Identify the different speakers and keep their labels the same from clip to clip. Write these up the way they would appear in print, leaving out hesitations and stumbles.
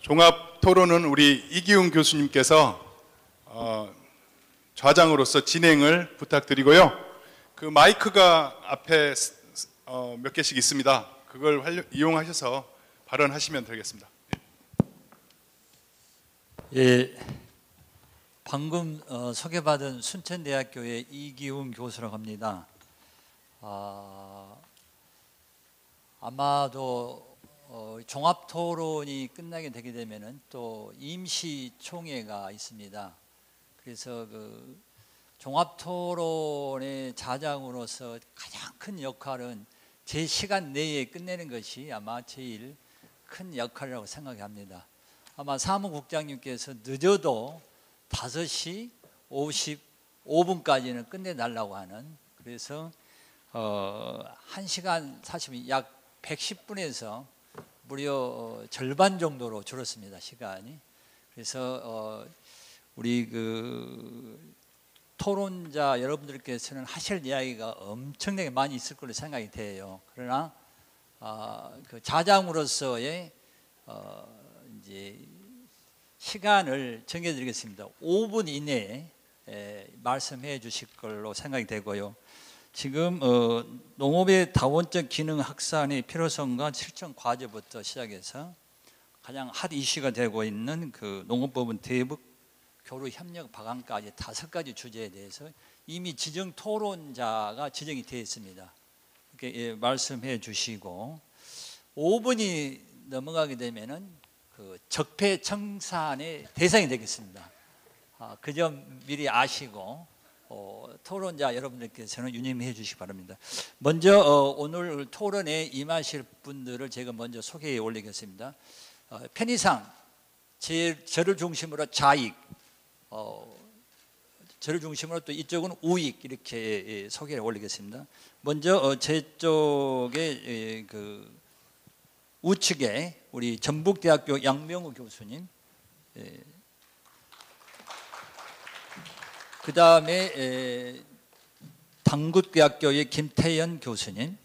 Speaker 1: 종합 토론은 우리 이기훈 교수님께서 좌장으로서 진행을 부탁드리고요. 그 마이크가 앞에 몇 개씩 있습니다. 그걸 이용하셔서 발언하시면 되겠습니다.
Speaker 2: 예, 방금 소개받은 순천대학교의 이기훈 교수라고 합니다. 아마도 종합토론이 끝나게 되게 되면은 또 임시총회가 있습니다. 그래서 그 종합토론의 자장으로서 가장 큰 역할은 제 시간 내에 끝내는 것이 아마 제일 큰 역할이라고 생각합니다. 아마 사무국장님께서 늦어도 5시 55분까지는 끝내달라고 하는, 그래서 1시간 사실은 약 110분에서 무려 절반 정도로 줄었습니다, 시간이. 그래서 우리 그 토론자 여러분들께서는 하실 이야기가 엄청나게 많이 있을 걸로 생각이 돼요. 그러나 그 자장으로서의 이제 시간을 정해드리겠습니다. 5분 이내에 말씀해 주실 걸로 생각이 되고요. 지금 농업의 다원적 기능 확산의 필요성과 실천 과제부터 시작해서 가장 핫 이슈가 되고 있는 그 농업법원 대북 교류 협력 방안까지 5가지 주제에 대해서 이미 지정 토론자가 지정이 되어 있습니다. 이렇게 말씀해 주시고 5분이 넘어가게 되면은 그 적폐청산의 대상이 되겠습니다. 그 점 미리 아시고 토론자 여러분들께서는 유념해 주시기 바랍니다. 먼저 오늘 토론에 임하실 분들을 제가 먼저 소개해 올리겠습니다. 편의상 저를 중심으로 좌익, 저를 중심으로 또 이쪽은 우익, 이렇게 소개해 올리겠습니다. 먼저 제 쪽에 그 우측에 우리 전북대학교 양명우 교수님, 그 다음에 당굿대학교의 김태연 교수님,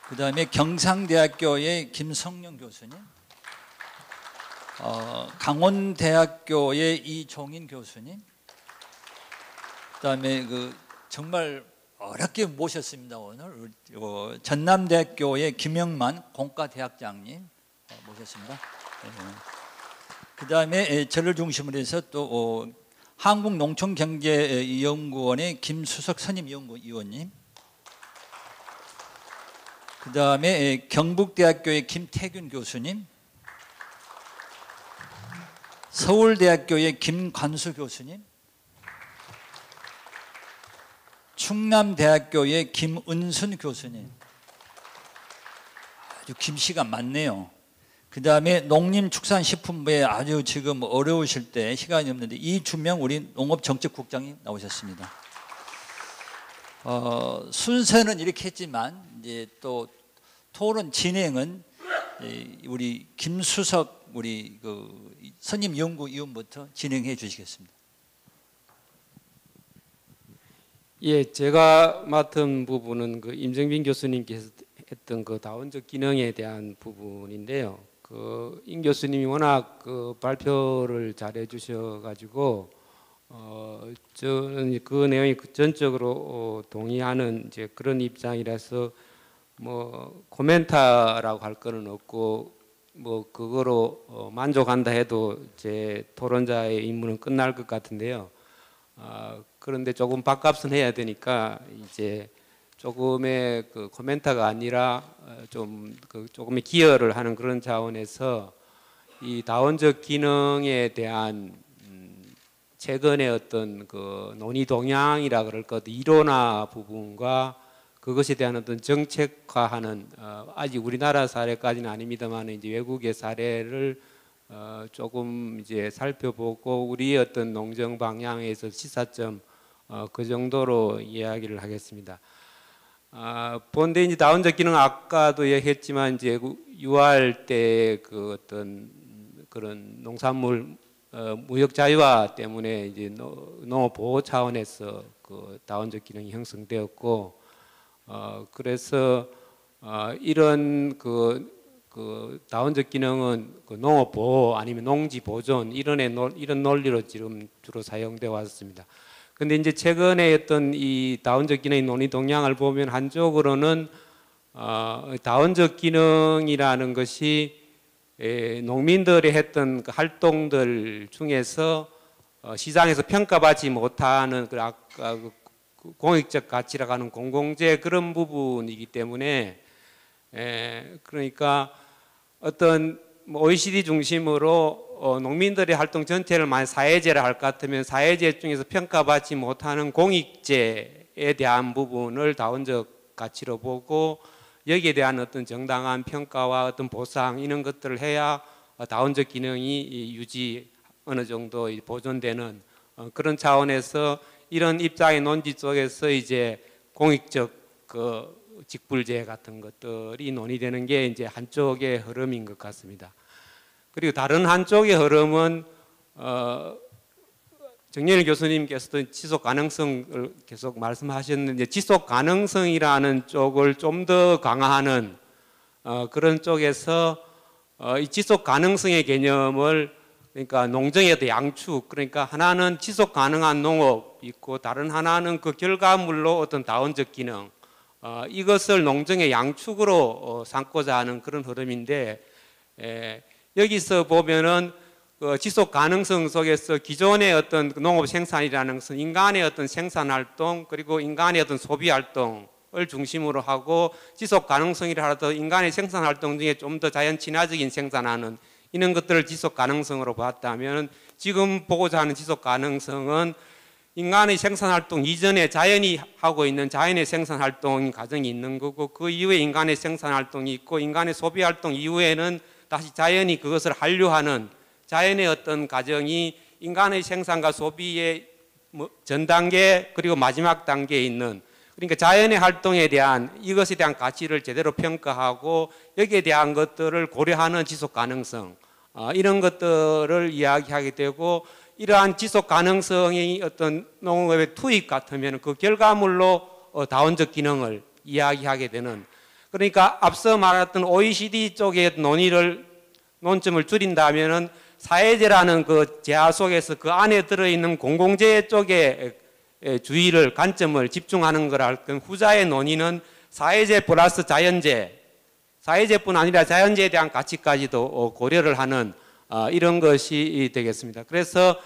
Speaker 2: 그 다음에 경상대학교의 김성룡 교수님, 강원대학교의 이종인 교수님, 그 다음에 그 정말 어렵게 모셨습니다. 오늘 전남대학교의 김영만 공과대학장님 모셨습니다. 그 다음에 저를 중심으로 해서 또 한국농촌경제연구원의 김수석 선임연구위원님, 그 다음에 경북대학교의 김태균 교수님, 서울대학교의 김관수 교수님, 충남대학교의 김은순 교수님, 아주 김씨가 많네요. 그 다음에 농림축산식품부에 아주 지금 어려우실 때 시간이 없는데 이준명 우리 농업정책국장님 나오셨습니다. 순서는 이렇게 했지만 이제 또 토론 진행은 우리 김수석 우리 그 선임연구위원부터 진행해 주시겠습니다.
Speaker 3: 예, 제가 맡은 부분은 그 임정빈 교수님께서 했던 그 다원적 기능에 대한 부분인데요. 그 임 교수님이 워낙 그 발표를 잘해 주셔가지고 저는 그 내용이 전적으로 동의하는 이제 그런 입장이라서 뭐 코멘터라고 할 거는 없고 뭐 그거로 만족한다 해도 제 토론자의 임무는 끝날 것 같은데요. 그런데 조금 밥값은 해야 되니까 이제 조금의 그 코멘터가 아니라 조금의 기여를 하는 그런 차원에서 이 다원적 기능에 대한 최근의 어떤 그 논의 동향이라 그럴까 이론화 부분과 그것에 대한 어떤 정책화하는 아직 우리나라 사례까지는 아닙니다만 이제 외국의 사례를 조금 이제 살펴보고 우리의 어떤 농정 방향에서 시사점 그 정도로 이야기를 하겠습니다. 본데 이제 다원적 기능 아까도 얘기했지만 이제 유할 때 그 어떤 그런 농산물 무역 자유화 때문에 이제 농업 보호 차원에서 그 다원적 기능이 형성되었고 그래서 이런 그 그 다원적 기능은 그 농업 보호 아니면 농지 보존 이런 논리로 지금 주로 사용되어 왔습니다. 근데 이제 최근에 어떤 이 다원적 기능의 논의 동향을 보면 한쪽으로는 다원적 기능이라는 것이 농민들이 했던 그 활동들 중에서 시장에서 평가받지 못하는 그 아까 그 공익적 가치라고 하는 공공재 그런 부분이기 때문에 그러니까 어떤 뭐 OECD 중심으로 농민들의 활동 전체를 만약 사회재라 할 것 같으면 사회재 중에서 평가받지 못하는 공익재에 대한 부분을 다원적 가치로 보고 여기에 대한 어떤 정당한 평가와 어떤 보상 이런 것들을 해야 다원적 기능이 유지 어느 정도 보존되는 그런 차원에서 이런 입장의 논지 속에서 이제 공익적 그 직불제 같은 것들이 논의되는 게 이제 한쪽의 흐름인 것 같습니다. 그리고 다른 한쪽의 흐름은 정연일 교수님께서도 지속 가능성을 계속 말씀하셨는데 지속 가능성이라는 쪽을 좀 더 강화하는 그런 쪽에서 이 지속 가능성의 개념을 그러니까 농정의 양축 그러니까 하나는 지속 가능한 농업 있고 다른 하나는 그 결과물로 어떤 다원적 기능 이것을 농정의 양축으로 삼고자 하는 그런 흐름인데 여기서 보면은 그 지속 가능성 속에서 기존의 어떤 농업 생산이라는 것은 인간의 어떤 생산 활동 그리고 인간의 어떤 소비 활동을 중심으로 하고 지속 가능성이라 하더라도 인간의 생산 활동 중에 좀 더 자연 친화적인 생산하는 이런 것들을 지속 가능성으로 봤다면 지금 보고자 하는 지속 가능성은 인간의 생산 활동 이전에 자연이 하고 있는 자연의 생산 활동 과정이 있는 거고 그 이후에 인간의 생산 활동이 있고 인간의 소비 활동 이후에는 다시 자연이 그것을 한류하는 자연의 어떤 과정이 인간의 생산과 소비의 전 단계 그리고 마지막 단계에 있는 그러니까 자연의 활동에 대한 이것에 대한 가치를 제대로 평가하고 여기에 대한 것들을 고려하는 지속 가능성 이런 것들을 이야기하게 되고 이러한 지속 가능성이 어떤 농업의 투입 같으면 그 결과물로 다원적 기능을 이야기하게 되는 그러니까 앞서 말했던 OECD 쪽의 논점을 줄인다면은 사회재라는 그 제하 속에서 그 안에 들어있는 공공재 쪽에 주의를 관점을 집중하는 거라 할 건 후자의 논의는 사회재 플러스 자연재 사회재뿐 아니라 자연재에 대한 가치까지도 고려를 하는 이런 것이 되겠습니다. 그래서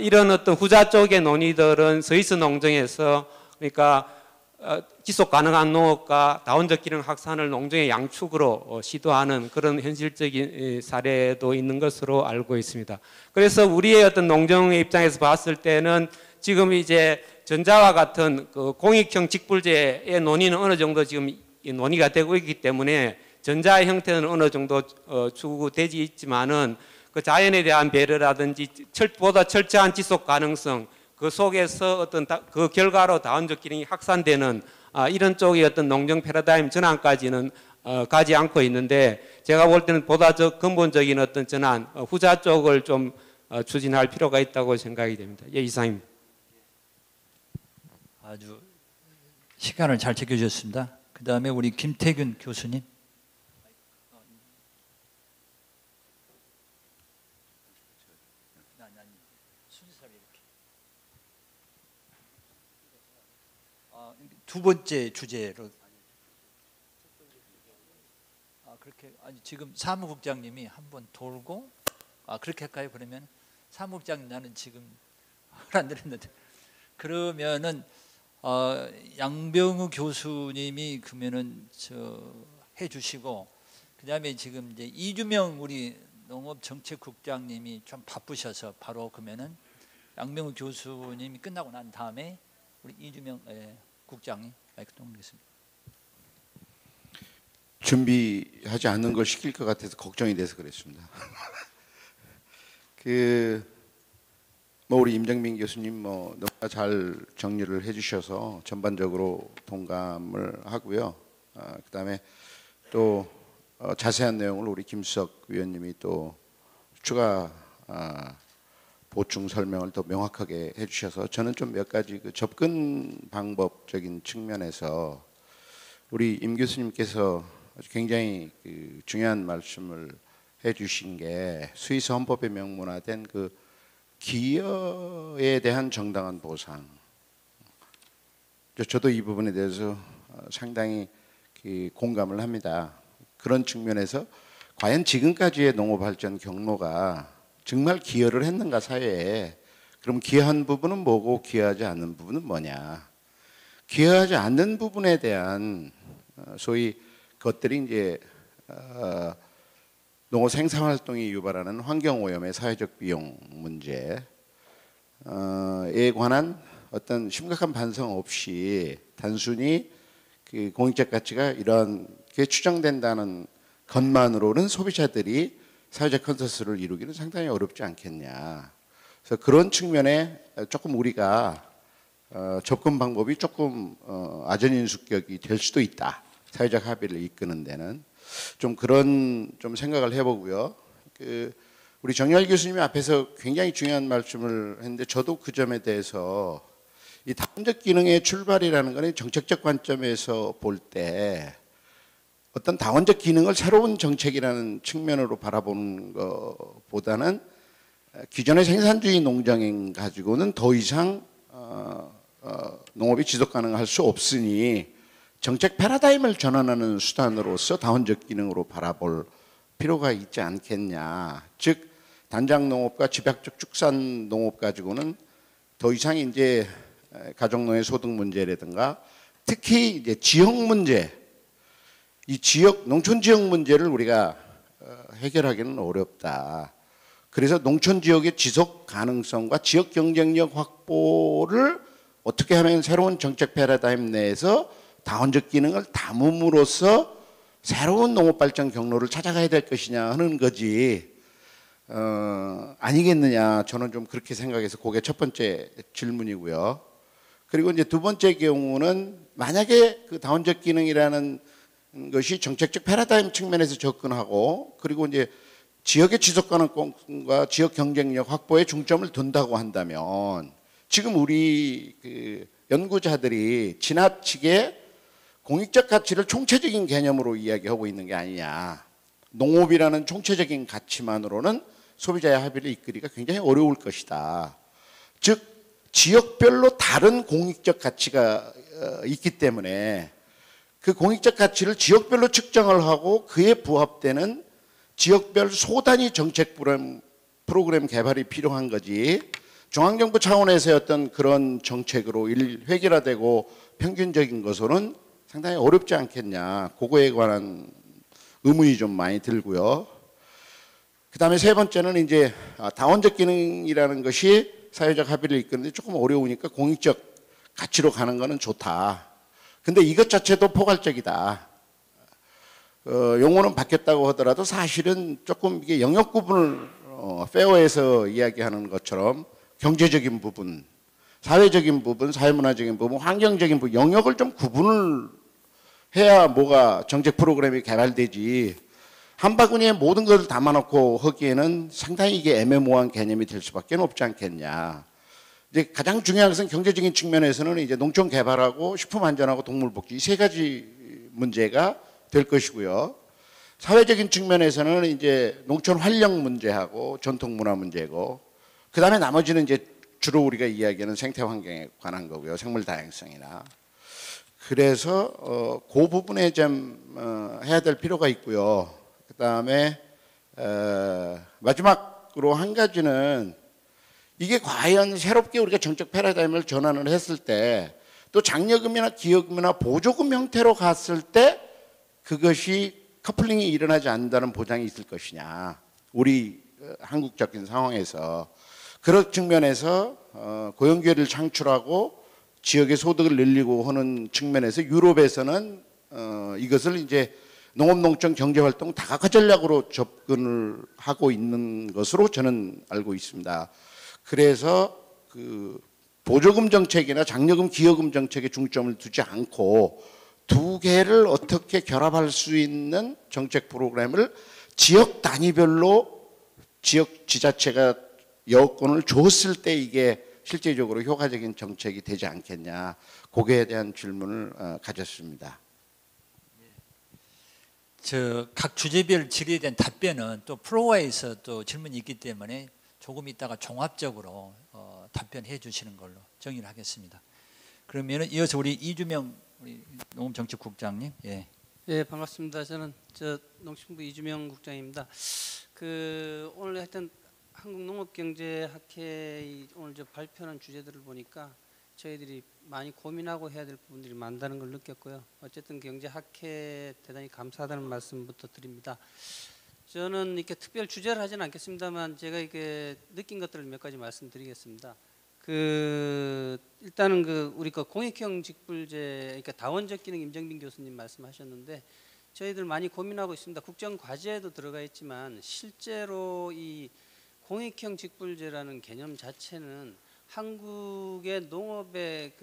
Speaker 3: 이런 어떤 후자 쪽의 논의들은 스위스 농정에서 그러니까 지속 가능한 농업과 다원적 기능 확산을 농정의 양축으로 시도하는 그런 현실적인 사례도 있는 것으로 알고 있습니다. 그래서 우리의 어떤 농정의 입장에서 봤을 때는 지금 이제 전자와 같은 그 공익형 직불제의 논의는 어느 정도 지금 논의가 되고 있기 때문에 전자의 형태는 어느 정도 추구되지 있지만은 그 자연에 대한 배려라든지 보다 철저한 지속 가능성 그 속에서 어떤 그 결과로 다원적 기능이 확산되는 이런 쪽의 어떤 농정 패러다임 전환까지는 가지 않고 있는데 제가 볼 때는 보다 더 근본적인 어떤 전환 후자 쪽을 좀 추진할 필요가 있다고 생각이 됩니다. 예, 이상입니다.
Speaker 2: 아주 시간을 잘 지켜주셨습니다. 그 다음에 우리 김태균 교수님. 순서를 이렇게. 두 번째 주제로. 그렇게 아니 지금 사무국장님이 한번 돌고 그렇게 할까요? 그러면 사무국장님 나는 지금 안 드렸는데 그러면은 양병우 교수님이 그러면은 해주시고 그다음에 지금 이제 이주명 우리 농업정책국장님이 좀 바쁘셔서 바로 그러면은 양병우 교수님이 끝나고 난 다음에 우리 이주명 국장이 마이크 넘기겠습니다.
Speaker 4: 준비하지 않는 걸 시킬 것 같아서 걱정이 돼서 그랬습니다. 우리 임정민 교수님 너무나 잘 정리를 해주셔서 전반적으로 동감을 하고요. 그다음에 또 자세한 내용을 우리 김수석 위원님이 또 추가 보충 설명을 더 명확하게 해주셔서 저는 좀 몇 가지 그 접근 방법적인 측면에서 우리 임 교수님께서 굉장히 그 중요한 말씀을 해주신 게 스위스 헌법에 명문화된 그 기여에 대한 정당한 보상. 저도 이 부분에 대해서 상당히 공감을 합니다. 그런 측면에서 과연 지금까지의 농업발전 경로가 정말 기여를 했는가 사회에. 그럼 기여한 부분은 뭐고 기여하지 않는 부분은 뭐냐. 기여하지 않는 부분에 대한 소위 그것들이 이제 농업 생산활동이 유발하는 환경오염의 사회적 비용 문제에 관한 어떤 심각한 반성 없이 단순히 그 공익적 가치가 이런 게 추정된다는 것만으로는 소비자들이 사회적 컨센서스를 이루기는 상당히 어렵지 않겠냐. 그래서 그런 측면에 조금 우리가 접근 방법이 조금 아전인수격이 될 수도 있다. 사회적 합의를 이끄는 데는 좀 그런 좀 생각을 해보고요. 우리 정열 교수님이 앞에서 굉장히 중요한 말씀을 했는데 저도 그 점에 대해서 이 다원적 기능의 출발이라는 것은 정책적 관점에서 볼 때 어떤 다원적 기능을 새로운 정책이라는 측면으로 바라보는 것보다는 기존의 생산주의 농장 가지고는 더 이상 농업이 지속 가능할 수 없으니 정책 패러다임을 전환하는 수단으로서 다원적 기능으로 바라볼 필요가 있지 않겠냐. 즉 단장 농업과 집약적 축산 농업 가지고는 더 이상 이제 가족농의 소득 문제라든가 특히 이제 지역 문제, 이 지역 농촌 지역 문제를 우리가 해결하기는 어렵다. 그래서 농촌 지역의 지속 가능성과 지역 경쟁력 확보를 어떻게 하면 새로운 정책 패러다임 내에서 다원적 기능을 담음으로써 새로운 농업 발전 경로를 찾아가야 될 것이냐 하는 거지 아니겠느냐. 저는 좀 그렇게 생각해서 그게 첫 번째 질문이고요. 그리고 이제 두 번째 경우는 만약에 그 다원적 기능이라는 것이 정책적 패러다임 측면에서 접근하고 그리고 이제 지역의 지속 가능성과 지역 경쟁력 확보에 중점을 둔다고 한다면 지금 우리 그 연구자들이 지나치게 공익적 가치를 총체적인 개념으로 이야기하고 있는 게 아니냐. 농업이라는 총체적인 가치만으로는 소비자의 합의를 이끌기가 굉장히 어려울 것이다. 즉 지역별로 다른 공익적 가치가 있기 때문에 그 공익적 가치를 지역별로 측정을 하고 그에 부합되는 지역별 소단위 정책 프로그램 개발이 필요한 거지 중앙정부 차원에서의 어떤 그런 정책으로 획일화되고 평균적인 것으로는 상당히 어렵지 않겠냐. 그거에 관한 의문이 좀 많이 들고요. 그 다음에 세 번째는 이제 다원적 기능이라는 것이 사회적 합의를 이끄는데 조금 어려우니까 공익적 가치로 가는 거는 좋다. 근데 이것 자체도 포괄적이다. 용어는 바뀌었다고 하더라도 사실은 조금 이게 영역 구분을 페어에서 이야기하는 것처럼 경제적인 부분, 사회적인 부분, 사회문화적인 부분, 환경적인 부분, 영역을 좀 구분을 해야 뭐가 정책 프로그램이 개발되지 한 바구니에 모든 것을 담아놓고 하기에는 상당히 이게 애매모호한 개념이 될 수밖에 없지 않겠냐. 이제 가장 중요한 것은 경제적인 측면에서는 이제 농촌 개발하고 식품 안전하고 동물 복지 이 세 가지 문제가 될 것이고요. 사회적인 측면에서는 이제 농촌 활력 문제하고 전통 문화 문제고 그 다음에 나머지는 이제 주로 우리가 이야기하는 생태 환경에 관한 거고요. 생물 다양성이나. 그래서 그 부분에 좀 해야 될 필요가 있고요. 그 다음에 마지막으로 한 가지는 이게 과연 새롭게 우리가 정책 패러다임을 전환을 했을 때 또 장려금이나 기여금이나 보조금 형태로 갔을 때 그것이 커플링이 일어나지 않는다는 보장이 있을 것이냐. 우리 한국적인 상황에서 그런 측면에서 고용기회를 창출하고 지역의 소득을 늘리고 하는 측면에서 유럽에서는 이것을 이제 농업농촌 경제활동 다각화 전략으로 접근을 하고 있는 것으로 저는 알고 있습니다. 그래서 그 보조금 정책이나 장려금, 기여금 정책에 중점을 두지 않고 두 개를 어떻게 결합할 수 있는 정책 프로그램을 지역 단위별로 지역 지자체가 여건을 줬을 때 이게 실제적으로 효과적인 정책이 되지 않겠냐. 거기에 대한 질문을 가졌습니다.
Speaker 2: 각 주제별 질의에 대한 답변은 또 플로어에서 또 질문이 있기 때문에 조금 있다가 종합적으로 답변해 주시는 걸로 정의를 하겠습니다. 그러면 이어서 우리 이주명 우리 농업정책국장님. 예.
Speaker 5: 예, 반갑습니다. 저는 농식품부 이주명 국장입니다. 오늘 하여튼 한국농업경제학회 오늘 발표하는 주제들을 보니까 저희들이 많이 고민하고 해야 될 부분들이 많다는 걸 느꼈고요. 어쨌든 경제학회 대단히 감사하다는 말씀부터 드립니다. 저는 이렇게 특별 주제를 하지는 않겠습니다만 제가 이게 느낀 것들을 몇 가지 말씀드리겠습니다. 일단은 우리 공익형 직불제, 그러니까 다원적 기능 임정빈 교수님 말씀하셨는데 저희들 많이 고민하고 있습니다. 국정 과제에도 들어가 있지만 실제로 이 공익형 직불제라는 개념 자체는 한국의 농업의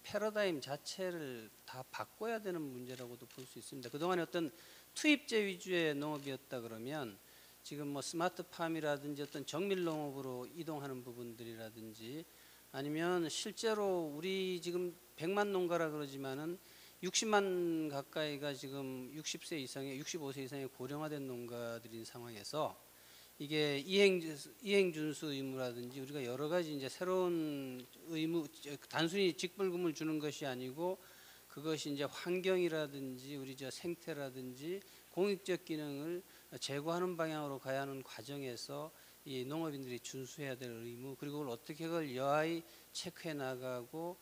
Speaker 5: 패러다임 자체를 다 바꿔야 되는 문제라고도 볼 수 있습니다. 그동안에 어떤 투입제 위주의 농업이었다 그러면 지금 뭐 스마트팜이라든지 어떤 정밀 농업으로 이동하는 부분들이라든지 아니면 실제로 우리 지금 100만 농가라 그러지만은 60만 가까이가 지금 60세 이상의 65세 이상의 고령화된 농가들인 상황에서 이게 이행 준수 의무라든지 우리가 여러 가지 이제 새로운 의무, 단순히 직불금을 주는 것이 아니고 그것이 이제 환경이라든지 우리 생태라든지 공익적 기능을 제고하는 방향으로 가야 하는 과정에서 이 농업인들이 준수해야 될 의무, 그리고 그걸 어떻게 그걸 여하히 체크해 나가고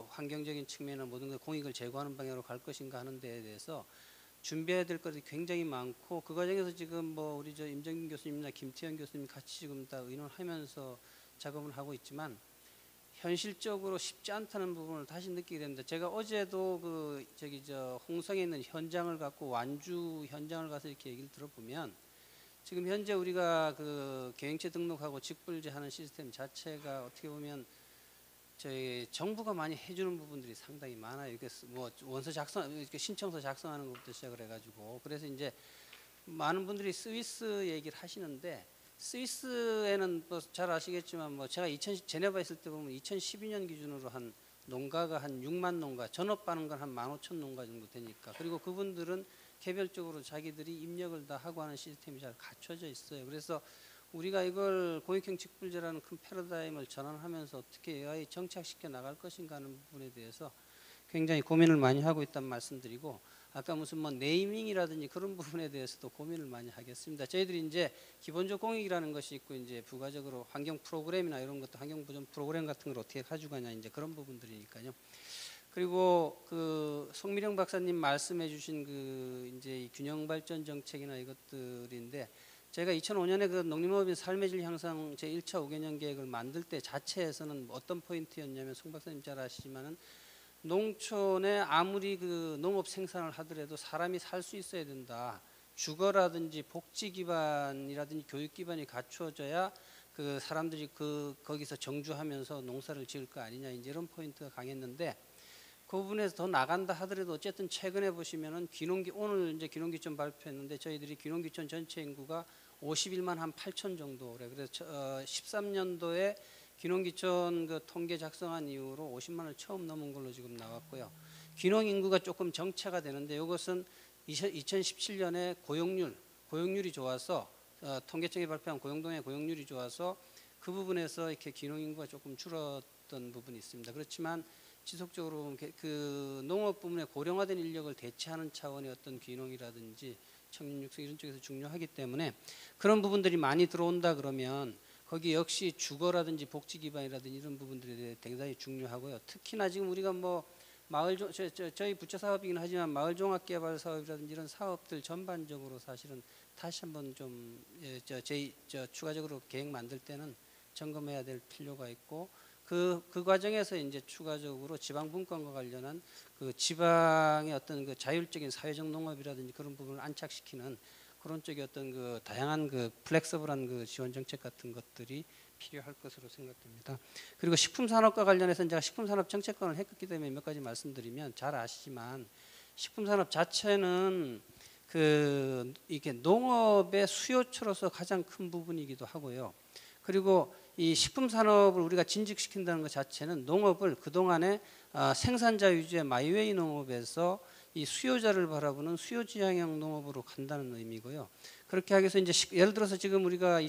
Speaker 5: 환경적인 측면이나 모든 걸 공익을 제고하는 방향으로 갈 것인가 하는 데에 대해서 준비해야 될 것이 굉장히 많고, 그 과정에서 지금 뭐 우리 임정빈 교수님이나 김태현 교수님 같이 지금 다 의논하면서 작업을 하고 있지만 현실적으로 쉽지 않다는 부분을 다시 느끼게 됩니다. 제가 어제도 홍성에 있는 현장을 갖고 완주 현장을 가서 이렇게 얘기를 들어보면 지금 현재 우리가 계획체 등록하고 직불제 하는 시스템 자체가 어떻게 보면 저희 정부가 많이 해주는 부분들이 상당히 많아요. 이렇게 뭐 원서 작성, 이렇게 신청서 작성하는 것부터 시작을 해가지고, 그래서 이제 많은 분들이 스위스 얘기를 하시는데 스위스에는 뭐 잘 아시겠지만 뭐 제가 제네바 있을 때 보면 2012년 기준으로 한 농가가 한 6만 농가, 전업하는 건 한 15,000 농가 정도 되니까, 그리고 그분들은 개별적으로 자기들이 입력을 다 하고 하는 시스템이 잘 갖춰져 있어요. 그래서 우리가 이걸 공익형 직불제라는 큰 패러다임을 전환하면서 어떻게 AI 정착시켜 나갈 것인가 하는 부분에 대해서 굉장히 고민을 많이 하고 있다는 말씀드리고, 아까 무슨 뭐 네이밍이라든지 그런 부분에 대해서도 고민을 많이 하겠습니다. 저희들이 이제 기본적 공익이라는 것이 있고 이제 부가적으로 환경 프로그램이나 이런 것도 환경 보전 프로그램 같은 걸 어떻게 가져가냐 이제 그런 부분들이니까요. 그리고 송미령 박사님 말씀해 주신 이제 이 균형 발전 정책이나 이것들인데, 제가 2005년에 농림업인 삶의 질 향상 제1차 5개년 계획을 만들 때 자체에서는 어떤 포인트였냐면, 송 박사님 잘 아시지만은 농촌에 아무리 농업 생산을 하더라도 사람이 살 수 있어야 된다. 주거라든지 복지 기반이라든지 교육 기반이 갖추어져야 사람들이 거기서 정주하면서 농사를 지을 거 아니냐, 이제 이런 포인트가 강했는데, 그 부분에서 더 나간다 하더라도 어쨌든 최근에 보시면은 오늘 이제 귀농귀촌 발표했는데 저희들이 귀농귀촌 전체 인구가 51만 한 8천 정도래. 그래서 13년도에 귀농귀촌 통계 작성한 이후로 50만을 처음 넘은 걸로 지금 나왔고요. 귀농 인구가 조금 정체가 되는데 이것은 2017년에 고용률이 좋아서 통계청이 발표한 고용동의 고용률이 좋아서 그 부분에서 이렇게 귀농 인구가 조금 줄었던 부분이 있습니다. 그렇지만 지속적으로 농업 부문의 고령화된 인력을 대체하는 차원의 어떤 귀농이라든지 청년 육성 이런 쪽에서 중요하기 때문에 그런 부분들이 많이 들어온다 그러면 거기 역시 주거라든지 복지 기반이라든지 이런 부분들이 굉장히 중요하고요. 특히나 지금 우리가 뭐 저희 부처 사업이긴 하지만 마을 종합 개발 사업이라든지 이런 사업들 전반적으로 사실은 다시 한번 좀 추가적으로 계획 만들 때는 점검해야 될 필요가 있고, 그 과정에서 이제 추가적으로 지방 분권과 관련한 지방의 어떤 자율적인 사회적 농업이라든지 그런 부분을 안착시키는 그런 쪽의 어떤 다양한 플렉서블한 지원 정책 같은 것들이 필요할 것으로 생각됩니다. 그리고 식품 산업과 관련해서 제가 식품 산업 정책관을 했기 때문에 몇 가지 말씀드리면, 잘 아시지만 식품 산업 자체는 이게 농업의 수요처로서 가장 큰 부분이기도 하고요. 그리고 이 식품 산업을 우리가 진직시킨다는 것 자체는 농업을 그동안에 생산자 위주의 마이웨이 농업에서 이 수요자를 바라보는 수요지향형 농업으로 간다는 의미고요. 그렇게 하기 위해서 이제 예를 들어서 지금 우리가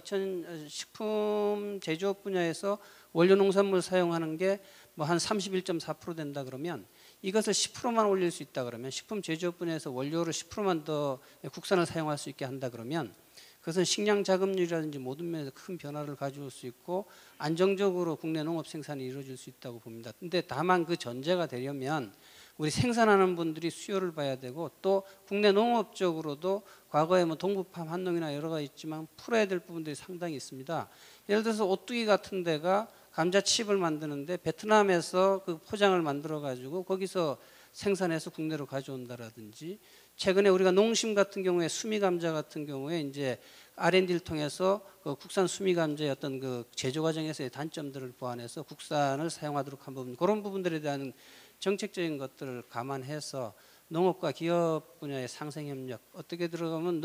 Speaker 5: 식품 제조업 분야에서 원료 농산물 사용하는 게 뭐 한 31.4% 된다 그러면 이것을 10%만 올릴 수 있다 그러면 식품 제조업 분야에서 원료를 10%만 더 국산을 사용할 수 있게 한다 그러면 그것은 식량 자급률이라든지 모든 면에서 큰 변화를 가져올 수 있고 안정적으로 국내 농업 생산이 이루어질 수 있다고 봅니다. 근데 다만 그 전제가 되려면 우리 생산하는 분들이 수요를 봐야 되고 또 국내 농업적으로도 과거에 뭐 동부팜 한농이나 여러 가지 있지만 풀어야 될 부분들이 상당히 있습니다. 예를 들어서 오뚜기 같은 데가 감자칩을 만드는데 베트남에서 그 포장을 만들어 가지고 거기서 생산해서 국내로 가져온다라든지 최근에 우리가 농심 같은 경우에 수미 감자 같은 경우에 이제 R&D를 통해서 그 국산 수미 감자의 어떤 그 제조 과정에서의 단점들을 보완해서 국산을 사용하도록 한 부분 그런 부분들에 대한 정책적인 것들을 감안해서 농업과 기업 분야의 상생 협력 어떻게 들어가면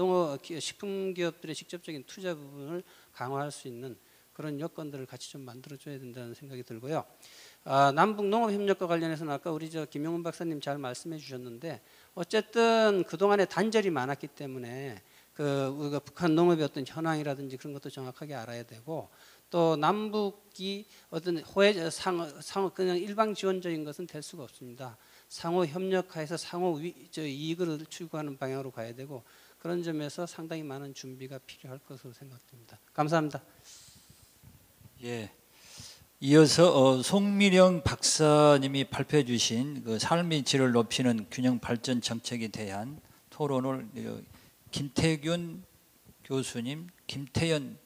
Speaker 5: 식품 기업들의 직접적인 투자 부분을 강화할 수 있는 그런 여건들을 같이 좀 만들어줘야 된다는 생각이 들고요. 남북 농업 협력과 관련해서는 아까 우리 김용훈 박사님 잘 말씀해 주셨는데 어쨌든 그동안에 단절이 많았기 때문에 우리가 북한 농업의 어떤 현황이라든지 그런 것도 정확하게 알아야 되고 또 남북이 어떤 상호 그냥 일방 지원적인 것은 될 수가 없습니다. 상호 협력하에서 상호 이익을 추구하는 방향으로 가야 되고 그런 점에서 상당히 많은 준비가 필요할 것으로 생각됩니다. 감사합니다.
Speaker 2: 예. 이어서 송미령 박사님이 발표해 주신 그 삶의 질을 높이는 균형 발전 정책에 대한 토론을 김태균 교수님, 김태연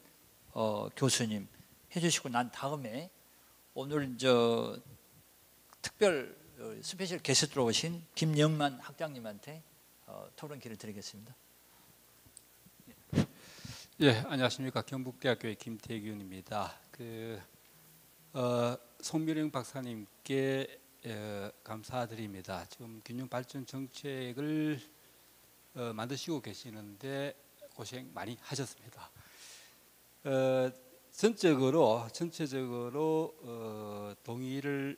Speaker 2: 교수님 해주시고 난 다음에 오늘 특별 스페셜 게스트로 오신 김영만 학장님한테 토론기를 드리겠습니다.
Speaker 6: 예, 안녕하십니까. 경북대학교의 김태균입니다. 송미령 박사님께 감사드립니다. 지금 균형 발전 정책을 만드시고 계시는데 고생 많이 하셨습니다. 전체적으로 동의를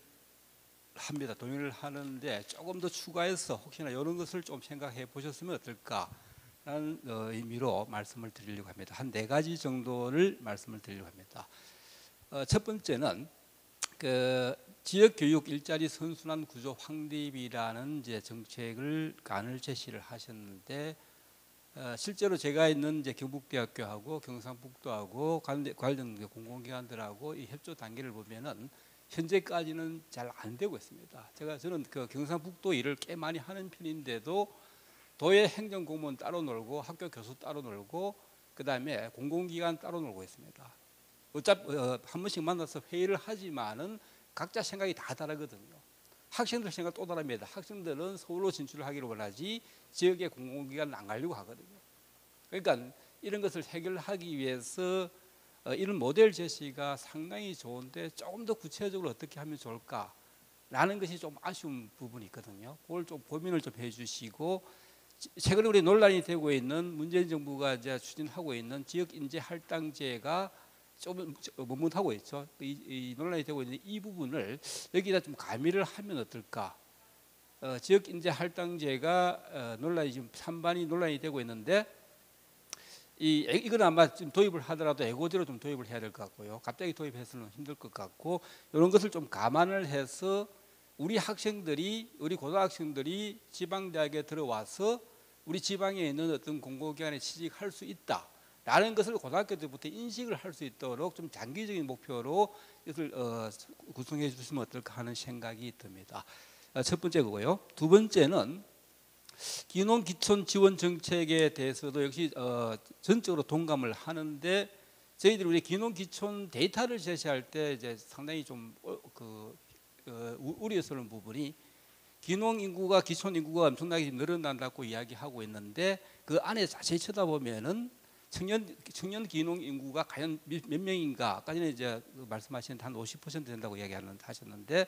Speaker 6: 합니다. 동의를 하는데 조금 더 추가해서 혹시나 이런 것을 좀 생각해 보셨으면 어떨까라는 의미로 말씀을 드리려고 합니다. 한 4가지 정도를 말씀을 드리려고 합니다. 첫 번째는 지역교육 일자리 선순환 구조 확립이라는 이제 정책을 간을 제시를 하셨는데 실제로 제가 있는 이제 경북대학교하고 경상북도하고 관련 공공기관들하고 이 협조 단계를 보면은 현재까지는 잘 안 되고 있습니다. 저는 그 경상북도 일을 꽤 많이 하는 편인데도 도의 행정공무원 따로 놀고 학교 교수 따로 놀고 그 다음에 공공기관 따로 놀고 있습니다. 어차피 한 번씩 만나서 회의를 하지만은 각자 생각이 다 다르거든요. 학생들 생각 또 다릅니다. 학생들은 서울로 진출을 하기를 원하지 지역의 공공기관은 안 가려고 하거든요. 그러니까 이런 것을 해결하기 위해서 이런 모델 제시가 상당히 좋은데 조금 더 구체적으로 어떻게 하면 좋을까라는 것이 좀 아쉬운 부분이 있거든요. 그걸 좀 고민을 좀 해주시고 최근에 우리 논란이 되고 있는 문재인 정부가 이제 추진하고 있는 지역 인재 할당제가 좀 머뭇하고 있죠. 이 논란이 되고 있는 이 부분을 여기다 좀 가미를 하면 어떨까? 지역 인재 할당제가 논란이 지금 찬반이 논란이 되고 있는데 이건 아마 지금 도입을 하더라도 에고제로 좀 도입을 해야 될 것 같고요. 갑자기 도입해서는 힘들 것 같고 이런 것을 좀 감안을 해서 우리 고등학생들이 지방대학에 들어와서 우리 지방에 있는 어떤 공공기관에 취직할 수 있다라는 것을 고등학교 때부터 인식을 할 수 있도록 좀 장기적인 목표로 이것을 구성해 주시면 어떨까 하는 생각이 듭니다. 첫 번째 거고요. 두 번째는 기농기촌 지원 정책에 대해서도 역시 전적으로 동감을 하는데 저희들이 우리 기농기촌 데이터를 제시할 때 이제 상당히 좀 우려스러운 부분이 기농 인구가 기촌 인구가 엄청나게 늘어난다고 이야기하고 있는데 그 안에 자세히 쳐다보면은 청년 기농 인구가 과연 몇 명인가? 아까 전에 이제 말씀하신 한 50% 된다고 하셨는데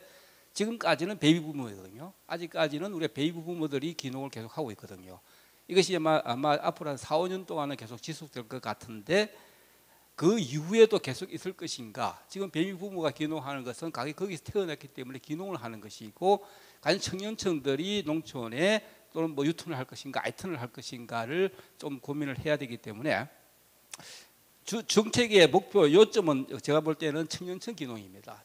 Speaker 6: 지금까지는 베이비 부모거든요. 아직까지는 우리 베이비 부모들이 기농을 계속 하고 있거든요. 이것이 아마 앞으로 한 4, 5년 동안은 계속 지속될 것 같은데 그 이후에도 계속 있을 것인가? 지금 베이비 부모가 기농하는 것은 거기서 태어났기 때문에 기농을 하는 것이고 과연 청년층들이 농촌에 또는 뭐 유턴을 할 것인가 아이턴을 할 것인가를 좀 고민을 해야 되기 때문에 정책의 목표 요점은 제가 볼 때는 청년층 귀농입니다.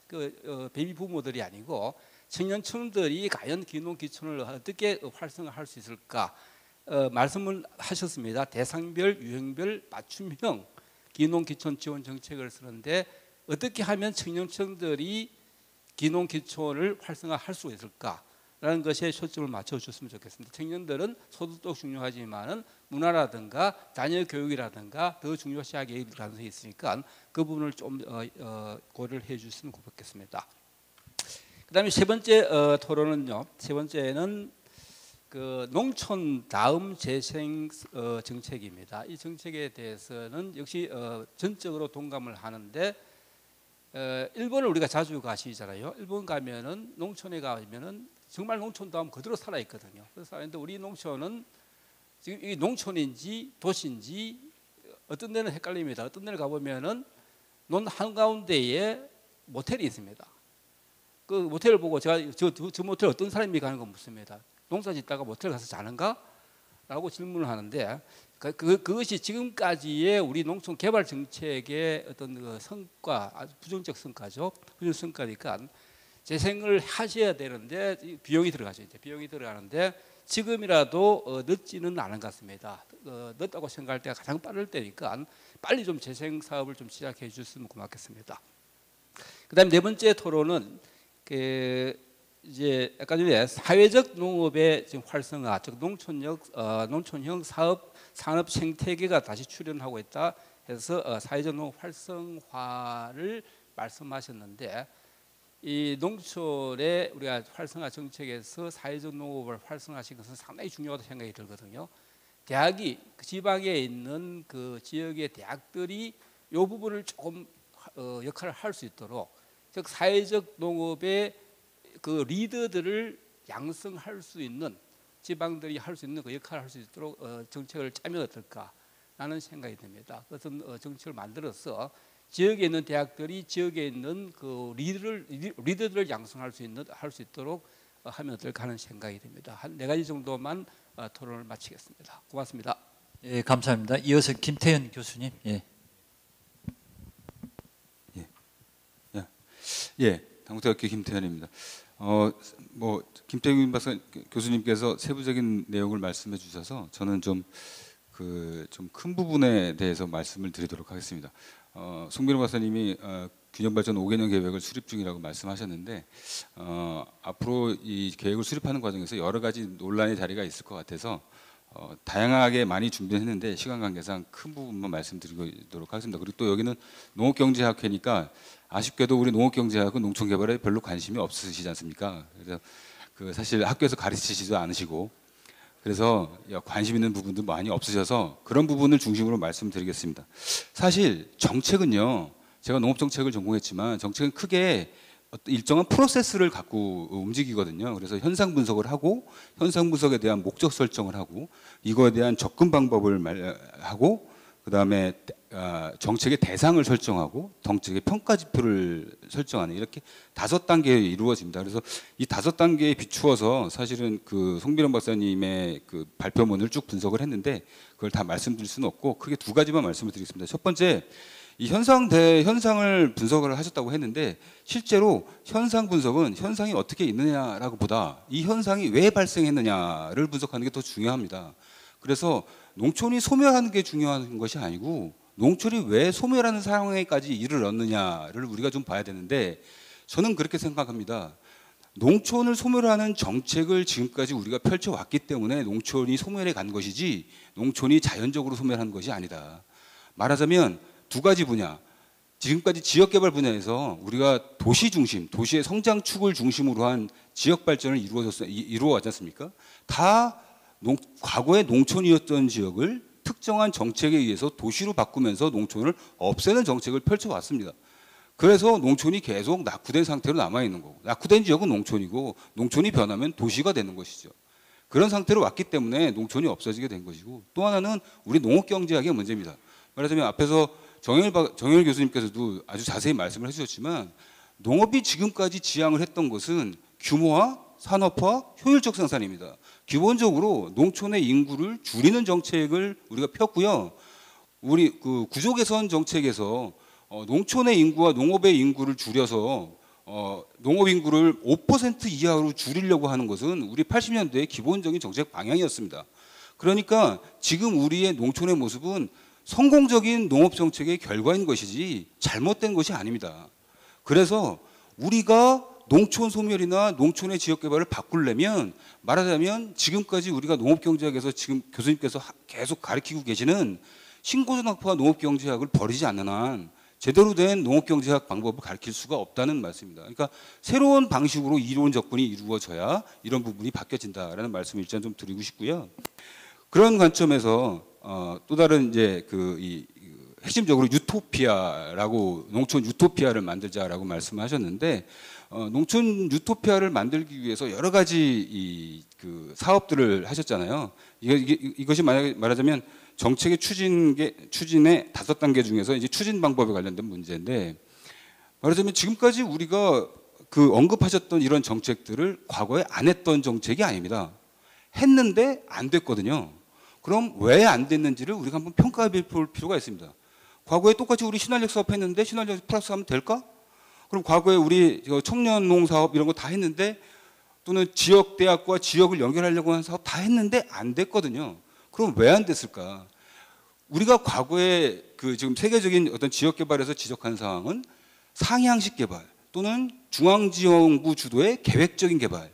Speaker 6: 베이비 부모들이 아니고 청년층들이 과연 귀농 귀촌을 어떻게 활성화할 수 있을까 말씀을 하셨습니다. 대상별, 유형별, 맞춤형 귀농 귀촌 지원 정책을 쓰는데 어떻게 하면 청년층들이 귀농 귀촌을 활성화할 수 있을까라는 것에 초점을 맞춰주셨으면 좋겠습니다. 청년들은 소득도 중요하지만은 문화라든가 자녀 교육이라든가 더 중요시하게 될 가능성이 있으니까 그 부분을 좀 고려를 해주셨으면 좋겠습니다. 그다음에 세 번째 토론은요. 세 번째는 그 농촌 다음 재생 정책입니다. 이 정책에 대해서는 역시 전적으로 동감을 하는데 일본을 우리가 자주 가시잖아요. 일본 가면은 농촌에 가면은 정말 농촌 다음 그대로 살아 있거든요. 그래서 근데 우리 농촌은 지금 이 농촌인지 도시인지 어떤 데는 헷갈립니다. 어떤 데를 가보면은 논 한가운데에 모텔이 있습니다. 그 모텔을 보고 제가 저 모텔 어떤 사람이 가는 거 묻습니다. 농사 짓다가 모텔 가서 자는가? 라고 질문을 하는데 그것이 지금까지의 우리 농촌 개발 정책의 어떤 그 성과, 아주 부정적 성과죠. 부정 성과니까 재생을 하셔야 되는데 비용이 들어가죠. 이제 비용이 들어가는데 지금이라도 늦지는 않은 것 같습니다. 늦다고 생각할 때가 가장 빠를 때니까 빨리 좀 재생 사업을 좀 시작해 주셨으면 고맙겠습니다. 그다음에 네 번째 토론은 이제 아까 전에 사회적 농업의 지금 활성화, 즉 농촌형 산업 생태계가 다시 출현하고 있다 해서 사회적 농업 활성화를 말씀하셨는데 이 농촌의 우리가 활성화 정책에서 사회적 농업을 활성화시킨 것은 상당히 중요하다고 생각이 들거든요. 대학이 지방에 있는 그 지역의 대학들이 이 부분을 조금 역할을 할 수 있도록, 즉 사회적 농업의 그 리더들을 양성할 수 있는 지방들이 할 수 있는 그 역할을 할 수 있도록 정책을 짜면 어떨까라는 생각이 듭니다. 그것은 정책을 만들어서 지역에 있는 대학들이 지역에 있는 그 리더들을 양성할 수 있도록 하면 어떨까 하는 생각이 듭니다. 한 네 가지 정도만 토론을 마치겠습니다. 고맙습니다.
Speaker 2: 예, 감사합니다. 이어서 김태현 교수님. 예.
Speaker 7: 당국대학교 김태현입니다. 김태균 교수님께서 세부적인 내용을 말씀해 주셔서 저는 좀 큰 부분에 대해서 말씀을 드리도록 하겠습니다. 송민호 박사님이 균형발전 5개년 계획을 수립 중이라고 말씀하셨는데 앞으로 이 계획을 수립하는 과정에서 여러 가지 논란의 자리가 있을 것 같아서 다양하게 많이 준비했는데 시간 관계상 큰 부분만 말씀드리도록 하겠습니다. 그리고 또 여기는 농업경제학회니까 아쉽게도 우리 농업경제학은 농촌개발에 별로 관심이 없으시지 않습니까? 그래서 사실 학교에서 가르치지도 않으시고 그래서 관심 있는 부분도 많이 없으셔서 그런 부분을 중심으로 말씀드리겠습니다. 사실 정책은요, 제가 농업정책을 전공했지만 정책은 크게 일정한 프로세스를 갖고 움직이거든요. 그래서 현상 분석을 하고 현상 분석에 대한 목적 설정을 하고 이거에 대한 접근 방법을 하고 그다음에 정책의 대상을 설정하고 정책의 평가 지표를 설정하는 이렇게 5단계에 이루어집니다. 그래서 이 5단계에 비추어서 사실은 그 송민호 박사님의 그 발표문을 쭉 분석을 했는데 그걸 다 말씀드릴 수는 없고 크게 2가지만 말씀을 드리겠습니다. 첫 번째, 이 현상을 분석을 하셨다고 했는데 실제로 현상 분석은 현상이 어떻게 있느냐라고 보다 이 현상이 왜 발생했느냐를 분석하는 게 더 중요합니다. 그래서 농촌이 소멸하는 게 중요한 것이 아니고 농촌이 왜 소멸하는 상황에까지 이르렀느냐를 우리가 좀 봐야 되는데 저는 그렇게 생각합니다. 농촌을 소멸하는 정책을 지금까지 우리가 펼쳐왔기 때문에 농촌이 소멸해 간 것이지 농촌이 자연적으로 소멸한 것이 아니다. 말하자면 2가지 분야, 지금까지 지역개발 분야에서 우리가 도시 중심, 도시의 성장축을 중심으로 한 지역 발전을 이루어왔지 않습니까? 다 과거에 농촌이었던 지역을 특정한 정책에 의해서 도시로 바꾸면서 농촌을 없애는 정책을 펼쳐왔습니다. 그래서 농촌이 계속 낙후된 상태로 남아있는 거고, 낙후된 지역은 농촌이고 농촌이 변하면 도시가 되는 것이죠. 그런 상태로 왔기 때문에 농촌이 없어지게 된 것이고, 또 하나는 우리 농업경제학의 문제입니다. 말하자면 앞에서 정열 교수님께서도 아주 자세히 말씀을 해주셨지만 농업이 지금까지 지향을 했던 것은 규모화, 산업화, 효율적 생산입니다. 기본적으로 농촌의 인구를 줄이는 정책을 우리가 폈고요. 우리 그 구조 개선 정책에서 농촌의 인구와 농업의 인구를 줄여서 농업 인구를 5% 이하로 줄이려고 하는 것은 우리 80년대의 기본적인 정책 방향이었습니다. 그러니까 지금 우리의 농촌의 모습은 성공적인 농업 정책의 결과인 것이지 잘못된 것이 아닙니다. 그래서 우리가 농촌 소멸이나 농촌의 지역 개발을 바꾸려면 말하자면 지금까지 우리가 농업경제학에서 지금 교수님께서 계속 가르치고 계시는 신고전학파 농업경제학을 버리지 않는 한 제대로 된 농업경제학 방법을 가르칠 수가 없다는 말씀입니다. 그러니까 새로운 방식으로 이론 접근이 이루어져야 이런 부분이 바뀌어진다라는 말씀을 일단 좀 드리고 싶고요. 그런 관점에서 또 다른 이제 핵심적으로 유토피아라고 농촌 유토피아를 만들자라고 말씀하셨는데 농촌 유토피아를 만들기 위해서 여러 가지 그 사업들을 하셨잖아요. 이것이 만약에 말하자면 정책의 추진의 5단계 중에서 이제 추진 방법에 관련된 문제인데 말하자면 지금까지 우리가 그 언급하셨던 이런 정책들을 과거에 안 했던 정책이 아닙니다. 했는데 안 됐거든요. 그럼 왜 안 됐는지를 우리가 한번 평가해 볼 필요가 있습니다. 과거에 똑같이 우리 신활력 사업 했는데 신활력 플러스 하면 될까? 그럼 과거에 우리 청년 농 사업 이런 거 다 했는데 또는 지역 대학과 지역을 연결하려고 하는 사업 다 했는데 안 됐거든요. 그럼 왜 안 됐을까? 우리가 과거에 그 지금 세계적인 어떤 지역 개발에서 지적한 사항은 상향식 개발 또는 중앙지원구 주도의 계획적인 개발,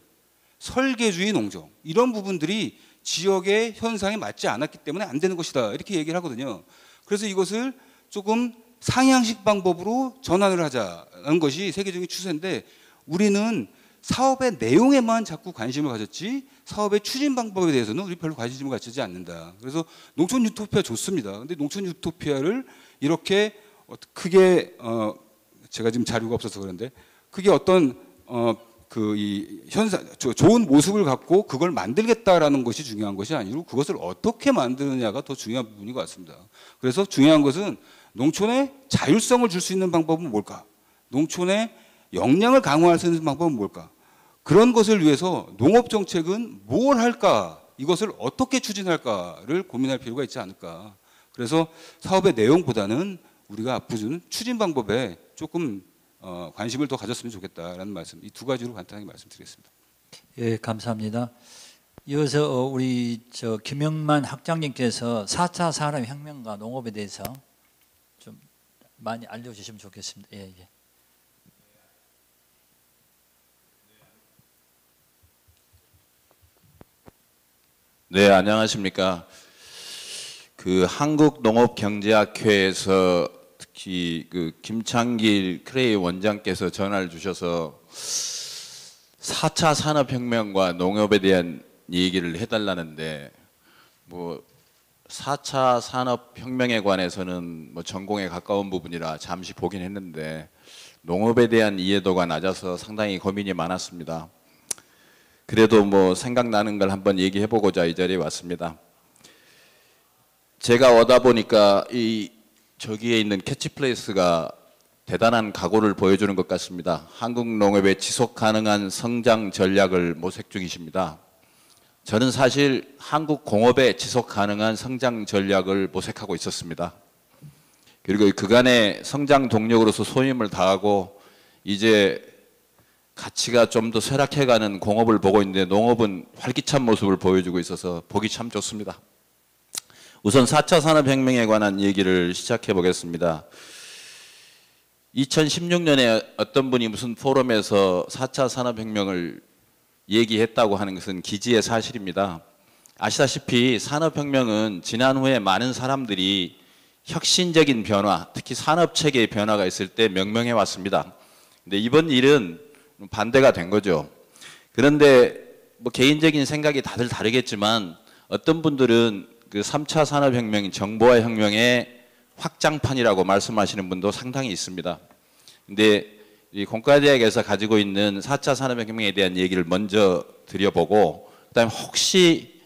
Speaker 7: 설계주의 농정 이런 부분들이 지역의 현상에 맞지 않았기 때문에 안 되는 것이다 이렇게 얘기를 하거든요. 그래서 이것을 조금 상향식 방법으로 전환을 하자는 것이 세계적인 추세인데 우리는 사업의 내용에만 자꾸 관심을 가졌지 사업의 추진 방법에 대해서는 우리 별로 관심을 가지지 않는다. 그래서 농촌 유토피아 좋습니다. 근데 농촌 유토피아를 이렇게 크게 제가 지금 자료가 없어서 그런데 크게 어떤 이 현상 좋은 모습을 갖고 그걸 만들겠다라는 것이 중요한 것이 아니고 그것을 어떻게 만드느냐가 더 중요한 부분인 것 같습니다. 그래서 중요한 것은 농촌에 자율성을 줄 수 있는 방법은 뭘까? 농촌의 역량을 강화할 수 있는 방법은 뭘까? 그런 것을 위해서 농업 정책은 뭘 할까? 이것을 어떻게 추진할까를 고민할 필요가 있지 않을까? 그래서 사업의 내용보다는 우리가 앞으로는 추진 방법에 조금 관심을 더 가졌으면 좋겠다라는 말씀, 이 두 가지로 간단하게 말씀드리겠습니다.
Speaker 2: 예, 감사합니다. 이어서 우리 김영만 학장님께서 4차 산업혁명과 농업에 대해서 좀 많이 알려주시면 좋겠습니다. 예, 예.
Speaker 8: 네, 안녕하십니까. 그 한국농업경제학회에서 특히 그 김창길 크레이 원장께서 전화를 주셔서 4차 산업혁명과 농업에 대한 얘기를 해달라는데 뭐 4차 산업혁명에 관해서는 뭐 전공에 가까운 부분이라 잠시 보긴 했는데 농업에 대한 이해도가 낮아서 상당히 고민이 많았습니다. 그래도 뭐 생각나는 걸 한번 얘기해보고자 이 자리에 왔습니다. 제가 오다 보니까 저기에 있는 캐치플레이스가 대단한 각오를 보여주는 것 같습니다. 한국 농업의 지속 가능한 성장 전략을 모색 중이십니다. 저는 사실 한국 공업의 지속 가능한 성장 전략을 모색하고 있었습니다. 그리고 그간의 성장 동력으로서 소임을 다하고 이제 가치가 좀 더 쇠락해가는 공업을 보고 있는데 농업은 활기찬 모습을 보여주고 있어서 보기 참 좋습니다. 우선 4차 산업혁명에 관한 얘기를 시작해 보겠습니다. 2016년에 어떤 분이 무슨 포럼에서 4차 산업혁명을 얘기했다고 하는 것은 기지의 사실입니다. 아시다시피 산업혁명은 지난 후에 많은 사람들이 혁신적인 변화, 특히 산업체계의 변화가 있을 때 명명해 왔습니다. 근데 이번 일은 반대가 된 거죠. 그런데 뭐 개인적인 생각이 다들 다르겠지만 어떤 분들은 그 3차 산업혁명인 정보화 혁명의 확장판이라고 말씀하시는 분도 상당히 있습니다. 근데 이 공과대학에서 가지고 있는 4차 산업혁명에 대한 얘기를 먼저 드려보고 그다음에 혹시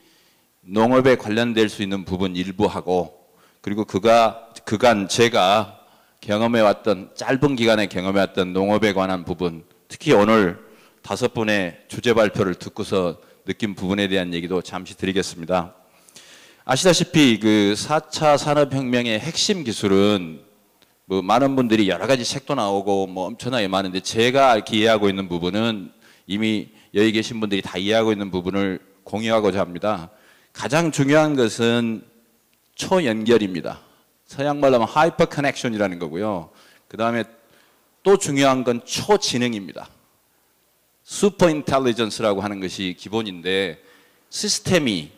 Speaker 8: 농업에 관련될 수 있는 부분 일부 하고 그리고 그간 제가 경험해왔던 짧은 기간에 경험해왔던 농업에 관한 부분 특히 오늘 5분의 주제 발표를 듣고서 느낀 부분에 대한 얘기도 잠시 드리겠습니다. 아시다시피 그 4차 산업혁명의 핵심 기술은 뭐 많은 분들이 여러 가지 책도 나오고 뭐 엄청나게 많은데 제가 이렇게 이해하고 있는 부분은 이미 여기 계신 분들이 다 이해하고 있는 부분을 공유하고자 합니다. 가장 중요한 것은 초연결입니다. 서양말로 하면 하이퍼 커넥션이라는 거고요. 그 다음에 또 중요한 건 초지능입니다. 슈퍼 인텔리전스라고 하는 것이 기본인데 시스템이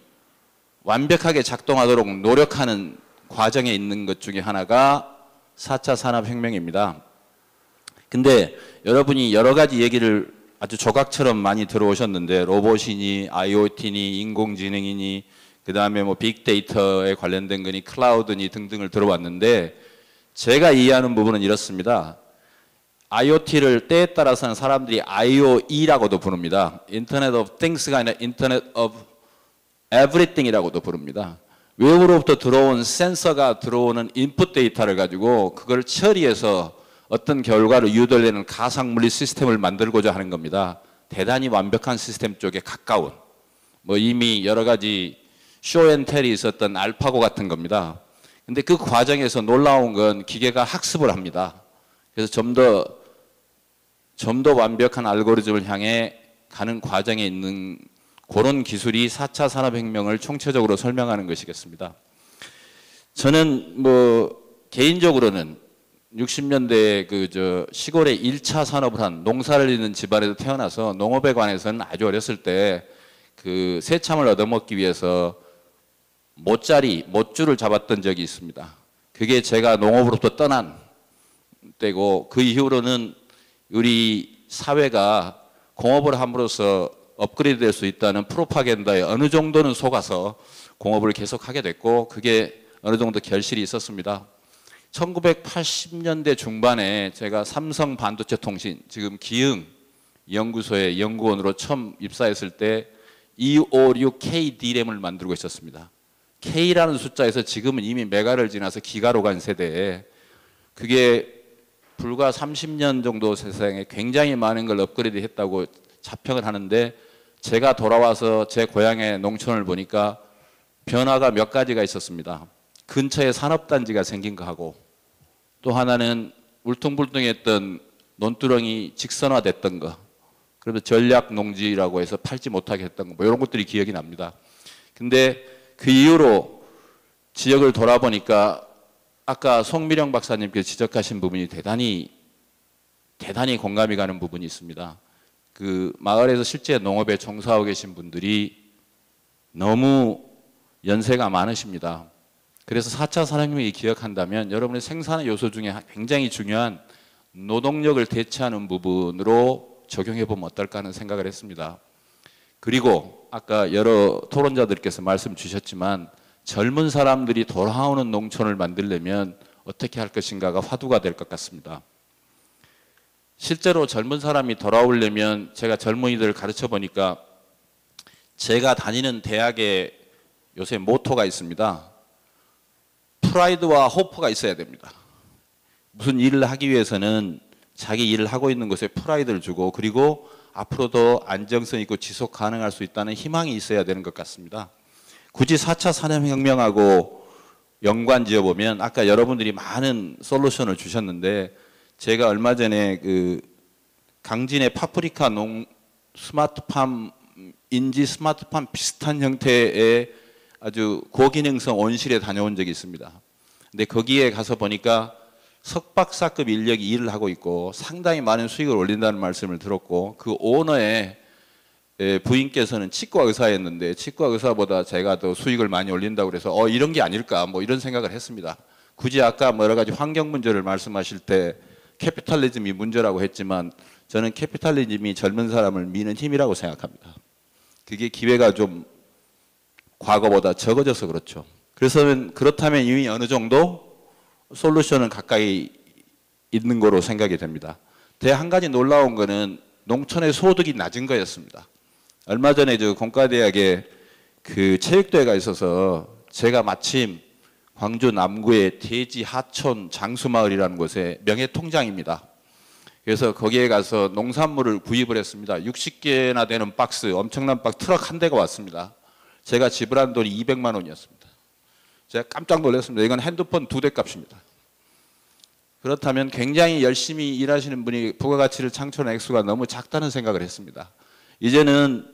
Speaker 8: 완벽하게 작동하도록 노력하는 과정에 있는 것 중에 하나가 4차 산업혁명입니다. 근데 여러분이 여러 가지 얘기를 아주 조각처럼 많이 들어오셨는데 로봇이니 IoT니 인공지능이니 그 다음에 뭐 빅데이터에 관련된 거니 클라우드니 등등을 들어왔는데 제가 이해하는 부분은 이렇습니다. IoT를 때에 따라서는 사람들이 IOE라고도 부릅니다. Internet of Things가 아니라 Internet of Everything이라고도 부릅니다. 외부로부터 들어온 센서가 들어오는 인풋 데이터를 가지고 그걸 처리해서 어떤 결과를 유도되는 가상물리 시스템을 만들고자 하는 겁니다. 대단히 완벽한 시스템 쪽에 가까운 뭐 이미 여러 가지 쇼앤텔이 있었던 알파고 같은 겁니다. 근데 그 과정에서 놀라운 건 기계가 학습을 합니다. 그래서 좀 더 완벽한 알고리즘을 향해 가는 과정에 있는 그런 기술이 4차 산업혁명을 총체적으로 설명하는 것이겠습니다. 저는 뭐 개인적으로는 60년대에 그 시골에 1차 산업을 한 농사를 짓는 집안에서 태어나서 농업에 관해서는 아주 어렸을 때 그 새참을 얻어먹기 위해서 못줄을 잡았던 적이 있습니다. 그게 제가 농업으로부터 떠난 때고 그 이후로는 우리 사회가 공업을 함으로써 업그레이드 될 수 있다는 프로파간다에 어느 정도는 속아서 공업을 계속하게 됐고 그게 어느 정도 결실이 있었습니다. 1980년대 중반에 제가 삼성 반도체 통신, 지금 기흥 연구소의 연구원으로 처음 입사했을 때 256K D램을 만들고 있었습니다. K라는 숫자에서 지금은 이미 메가를 지나서 기가로 간 세대에 그게 불과 30년 정도 세상에 굉장히 많은 걸 업그레이드 했다고 자평을 하는데 제가 돌아와서 제 고향의 농촌을 보니까 변화가 몇 가지가 있었습니다. 근처에 산업단지가 생긴 거하고 또 하나는 울퉁불퉁했던 논두렁이 직선화됐던 거, 그래서 전략농지라고 해서 팔지 못하게 했던 거, 뭐 이런 것들이 기억이 납니다. 근데 그 이후로 지역을 돌아보니까 아까 송미령 박사님께서 지적하신 부분이 대단히 공감이 가는 부분이 있습니다. 그 마을에서 실제 농업에 종사하고 계신 분들이 너무 연세가 많으십니다. 그래서 4차 산업혁명이 기억한다면 여러분의 생산의 요소 중에 굉장히 중요한 노동력을 대체하는 부분으로 적용해 보면 어떨까 하는 생각을 했습니다. 그리고 아까 여러 토론자들께서 말씀 주셨지만 젊은 사람들이 돌아오는 농촌을 만들려면 어떻게 할 것인가가 화두가 될 것 같습니다. 실제로 젊은 사람이 돌아오려면 제가 젊은이들을 가르쳐 보니까 제가 다니는 대학에 요새 모토가 있습니다. 프라이드와 호프가 있어야 됩니다. 무슨 일을 하기 위해서는 자기 일을 하고 있는 것에 프라이드를 주고 그리고 앞으로도 안정성 있고 지속 가능할 수 있다는 희망이 있어야 되는 것 같습니다. 굳이 4차 산업혁명하고 연관 지어보면 아까 여러분들이 많은 솔루션을 주셨는데 제가 얼마 전에 그 강진의 파프리카 스마트팜 인지 스마트팜 비슷한 형태의 아주 고기능성 온실에 다녀온 적이 있습니다. 근데 거기에 가서 보니까 석박사급 인력이 일을 하고 있고 상당히 많은 수익을 올린다는 말씀을 들었고 그 오너의 부인께서는 치과 의사였는데 치과 의사보다 제가 더 수익을 많이 올린다고 그래서 이런 게 아닐까 뭐 이런 생각을 했습니다. 굳이 아까 뭐 여러 가지 환경 문제를 말씀하실 때 캐피탈리즘이 문제라고 했지만 저는 캐피탈리즘이 젊은 사람을 미는 힘이라고 생각합니다. 그게 기회가 좀 과거보다 적어져서 그렇죠. 그렇다면 이미 어느 정도 솔루션은 가까이 있는 거로 생각이 됩니다. 한 가지 놀라운 거는 농촌의 소득이 낮은 거였습니다. 얼마 전에 저 공과대학에 그 체육대회가 있어서 제가 마침 광주 남구의 대지 하촌 장수마을이라는 곳에 명예통장입니다. 그래서 거기에 가서 농산물을 구입을 했습니다. 60개나 되는 박스, 엄청난 트럭 한 대가 왔습니다. 제가 지불한 돈이 200만 원이었습니다. 제가 깜짝 놀랐습니다. 이건 핸드폰 2대 값입니다. 그렇다면 굉장히 열심히 일하시는 분이 부가가치를 창출하는 액수가 너무 작다는 생각을 했습니다. 이제는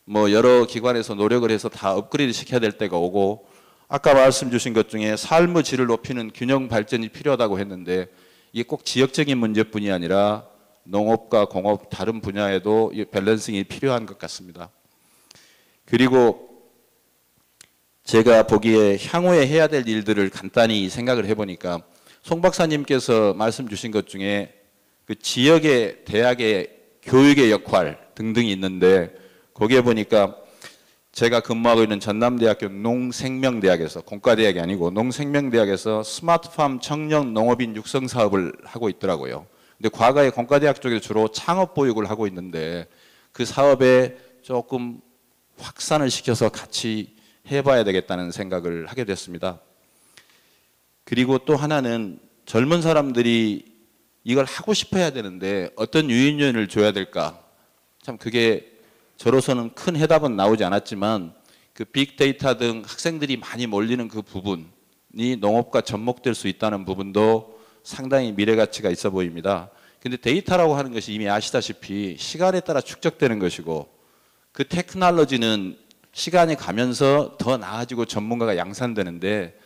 Speaker 8: 뭐 여러 기관에서 노력을 해서 다 업그레이드 시켜야 될 때가 오고, 아까 말씀 주신 것 중에 삶의 질을 높이는 균형 발전이 필요하다고 했는데, 이게 꼭 지역적인 문제뿐이 아니라 농업과 공업 다른 분야에도 이 밸런싱이 필요한 것 같습니다. 그리고 제가 보기에 향후에 해야 될 일들을 간단히 생각을 해보니까, 송 박사님께서 말씀 주신 것 중에 그 지역의 대학의 교육의 역할 등등이 있는데, 거기에 보니까 제가 근무하고 있는 전남대학교 농생명대학에서, 공과대학이 아니고 농생명대학에서 스마트팜 청년 농업인 육성 사업을 하고 있더라고요. 근데 과거에 공과대학 쪽에 주로 창업 보육을 하고 있는데, 그 사업에 조금 확산을 시켜서 같이 해봐야 되겠다는 생각을 하게 됐습니다. 그리고 또 하나는 젊은 사람들이 이걸 하고 싶어 해야 되는데 어떤 유인연을 줘야 될까? 참 그게 저로서는 큰 해답은 나오지 않았지만, 그 빅데이터 등 학생들이 많이 몰리는 그 부분이 농업과 접목될 수 있다는 부분도 상당히 미래 가치가 있어 보입니다. 근데 데이터라고 하는 것이 이미 아시다시피 시간에 따라 축적되는 것이고, 그 테크놀로지는 시간이 가면서 더 나아지고 전문가가 양산되는데,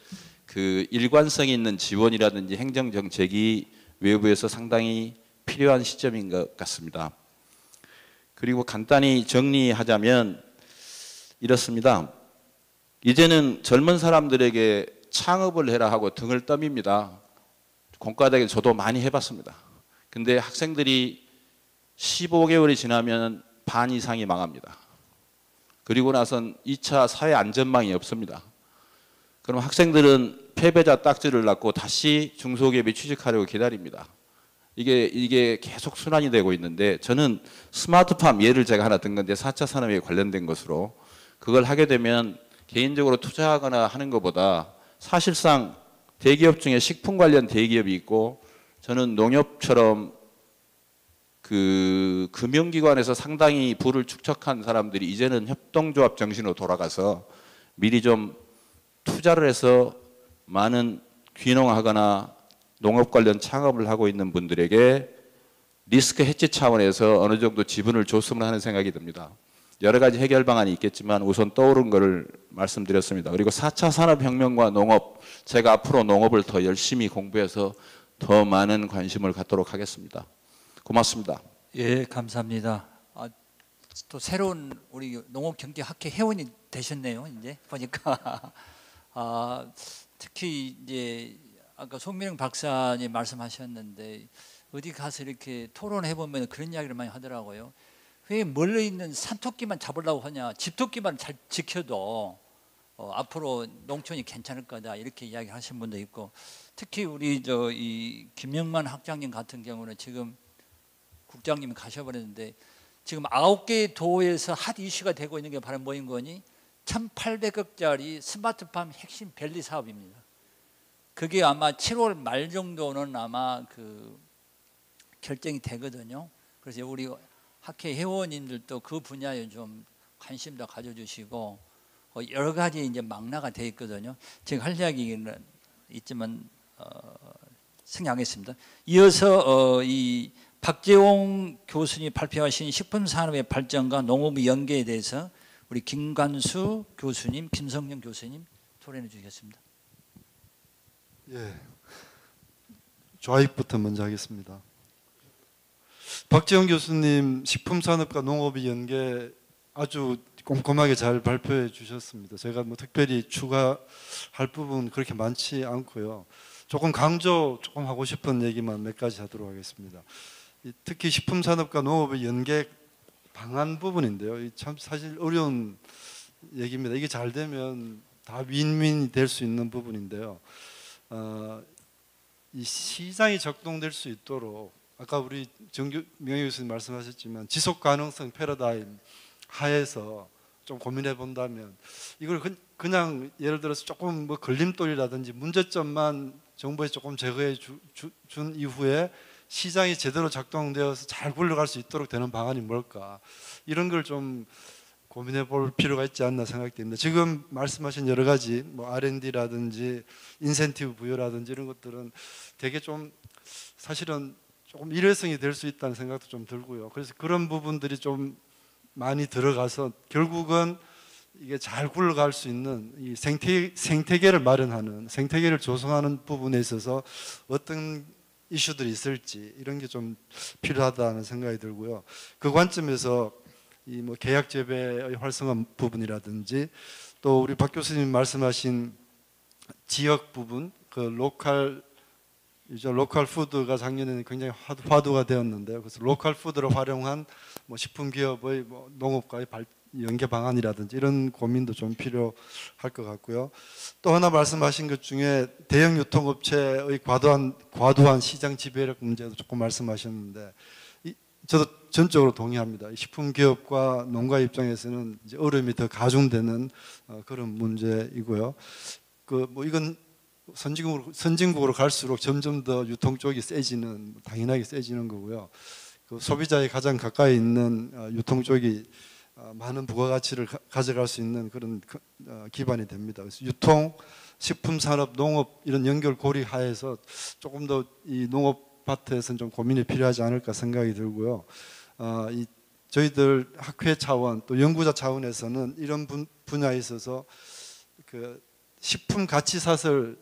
Speaker 8: 그 일관성 있는 지원이라든지 행정 정책이 외부에서 상당히 필요한 시점인 것 같습니다. 그리고 간단히 정리하자면 이렇습니다. 이제는 젊은 사람들에게 창업을 해라 하고 등을 떠밉니다. 공과대학에 저도 많이 해봤습니다. 근데 학생들이 15개월이 지나면 반 이상이 망합니다. 그리고 나선 2차 사회 안전망이 없습니다. 그럼 학생들은 패배자 딱지를 낳고 다시 중소기업에 취직하려고 기다립니다. 이게 계속 순환이 되고 있는데, 저는 스마트팜 예를 제가 하나 든 건데 4차 산업에 관련된 것으로, 그걸 하게 되면 개인적으로 투자하거나 하는 것보다 사실상 대기업 중에 식품 관련 대기업이 있고, 저는 농협처럼 그 금융기관에서 상당히 부를 축적한 사람들이 이제는 협동조합 정신으로 돌아가서 미리 좀 투자를 해서 많은 귀농하거나 농업 관련 창업을 하고 있는 분들에게 리스크 해지 차원에서 어느 정도 지분을 줬으면 하는 생각이 듭니다. 여러 가지 해결 방안이 있겠지만 우선 떠오른 것을 말씀드렸습니다. 그리고 4차 산업혁명과 농업, 제가 앞으로 농업을 더 열심히 공부해서 더 많은 관심을 갖도록 하겠습니다. 고맙습니다.
Speaker 2: 예, 감사합니다. 또 새로운 우리 농업경제학회 회원이 되셨네요. 이제 보니까 특히 이제 아까 송민영 박사님 말씀하셨는데, 어디 가서 이렇게 토론해 보면 그런 이야기를 많이 하더라고요. 왜 멀리 있는 산토끼만 잡으려고 하냐? 집토끼만 잘 지켜도 앞으로 농촌이 괜찮을 거다, 이렇게 이야기하신 분도 있고, 특히 우리 이 김영만 학장님 같은 경우는 지금 국장님이 가셔버렸는데, 지금 9개의 도에서 핫 이슈가 되고 있는 게 바로 뭐인 거니? 1,800억짜리 스마트팜 핵심 밸리 사업입니다. 그게 아마 7월 말 정도는 아마 그 결정이 되거든요. 그래서 우리 학회 회원님들도 그 분야에 좀 관심도 가져주시고, 여러 가지 이제 망라가 돼 있거든요. 제가 할 이야기는 있지만 생략하겠습니다. 이어서 이 박재홍 교수님이 발표하신 식품산업의 발전과 농업의 연계에 대해서 우리 김관수 교수님, 김성령 교수님 토론해 주시겠습니다.
Speaker 9: 예, 좌익부터 먼저 하겠습니다. 박재홍 교수님 식품산업과 농업의 연계 아주 꼼꼼하게 잘 발표해 주셨습니다. 제가 뭐 특별히 추가할 부분 그렇게 많지 않고요. 조금 하고 싶은 얘기만 몇 가지 하도록 하겠습니다. 특히 식품산업과 농업의 연계 방안 부분인데요. 참 사실 어려운 얘기입니다. 이게 잘 되면 다 윈윈이 될 수 있는 부분인데요. 이 시장이 적동될 수 있도록 아까 우리 명예 교수님 말씀하셨지만 지속 가능성 패러다임 하에서 좀 고민해 본다면, 이걸 그냥 예를 들어서 조금 뭐 걸림돌이라든지 문제점만 정부에 조금 제거해 준 이후에 시장이 제대로 작동되어서 잘 굴러갈 수 있도록 되는 방안이 뭘까? 이런 걸 좀 고민해 볼 필요가 있지 않나 생각됩니다. 지금 말씀하신 여러 가지 뭐 R&D라든지 인센티브 부여라든지 이런 것들은 되게 좀 사실은 조금 일회성이 될 수 있다는 생각도 좀 들고요. 그래서 그런 부분들이 좀 많이 들어가서 결국은 이게 잘 굴러갈 수 있는 이 생태계를 마련하는, 생태계를 조성하는 부분에 있어서 어떤 이슈들이 있을지 이런 게 좀 필요하다는 생각이 들고요. 그 관점에서 이 뭐 계약 재배의 활성화 부분이라든지 또 우리 박 교수님 말씀하신 지역 부분, 그 로컬 푸드가 작년에는 굉장히 화두가 되었는데요. 그래서 로컬 푸드를 활용한 뭐 식품 기업의 뭐 농업과의 연계 방안이라든지 이런 고민도 좀 필요할 것 같고요. 또 하나 말씀하신 것 중에 대형 유통업체의 과도한 시장 지배력 문제도 조금 말씀하셨는데 저도 전적으로 동의합니다. 식품 기업과 농가 입장에서는 이제 어려움이 더 가중되는 그런 문제이고요. 그 뭐 이건 선진국으로 갈수록 점점 더 유통 쪽이 세지는, 당연하게 세지는 거고요. 그 소비자의 가장 가까이 있는 유통 쪽이 많은 부가가치를 가져갈 수 있는 그런 기반이 됩니다. 그래서 유통, 식품 산업, 농업 이런 연결 고리 하에서 조금 더 이 농업 파트에서는 좀 고민이 필요하지 않을까 생각이 들고요. 저희들 학회 차원 또 연구자 차원에서는 이런 분야에 있어서 그 식품 가치 사슬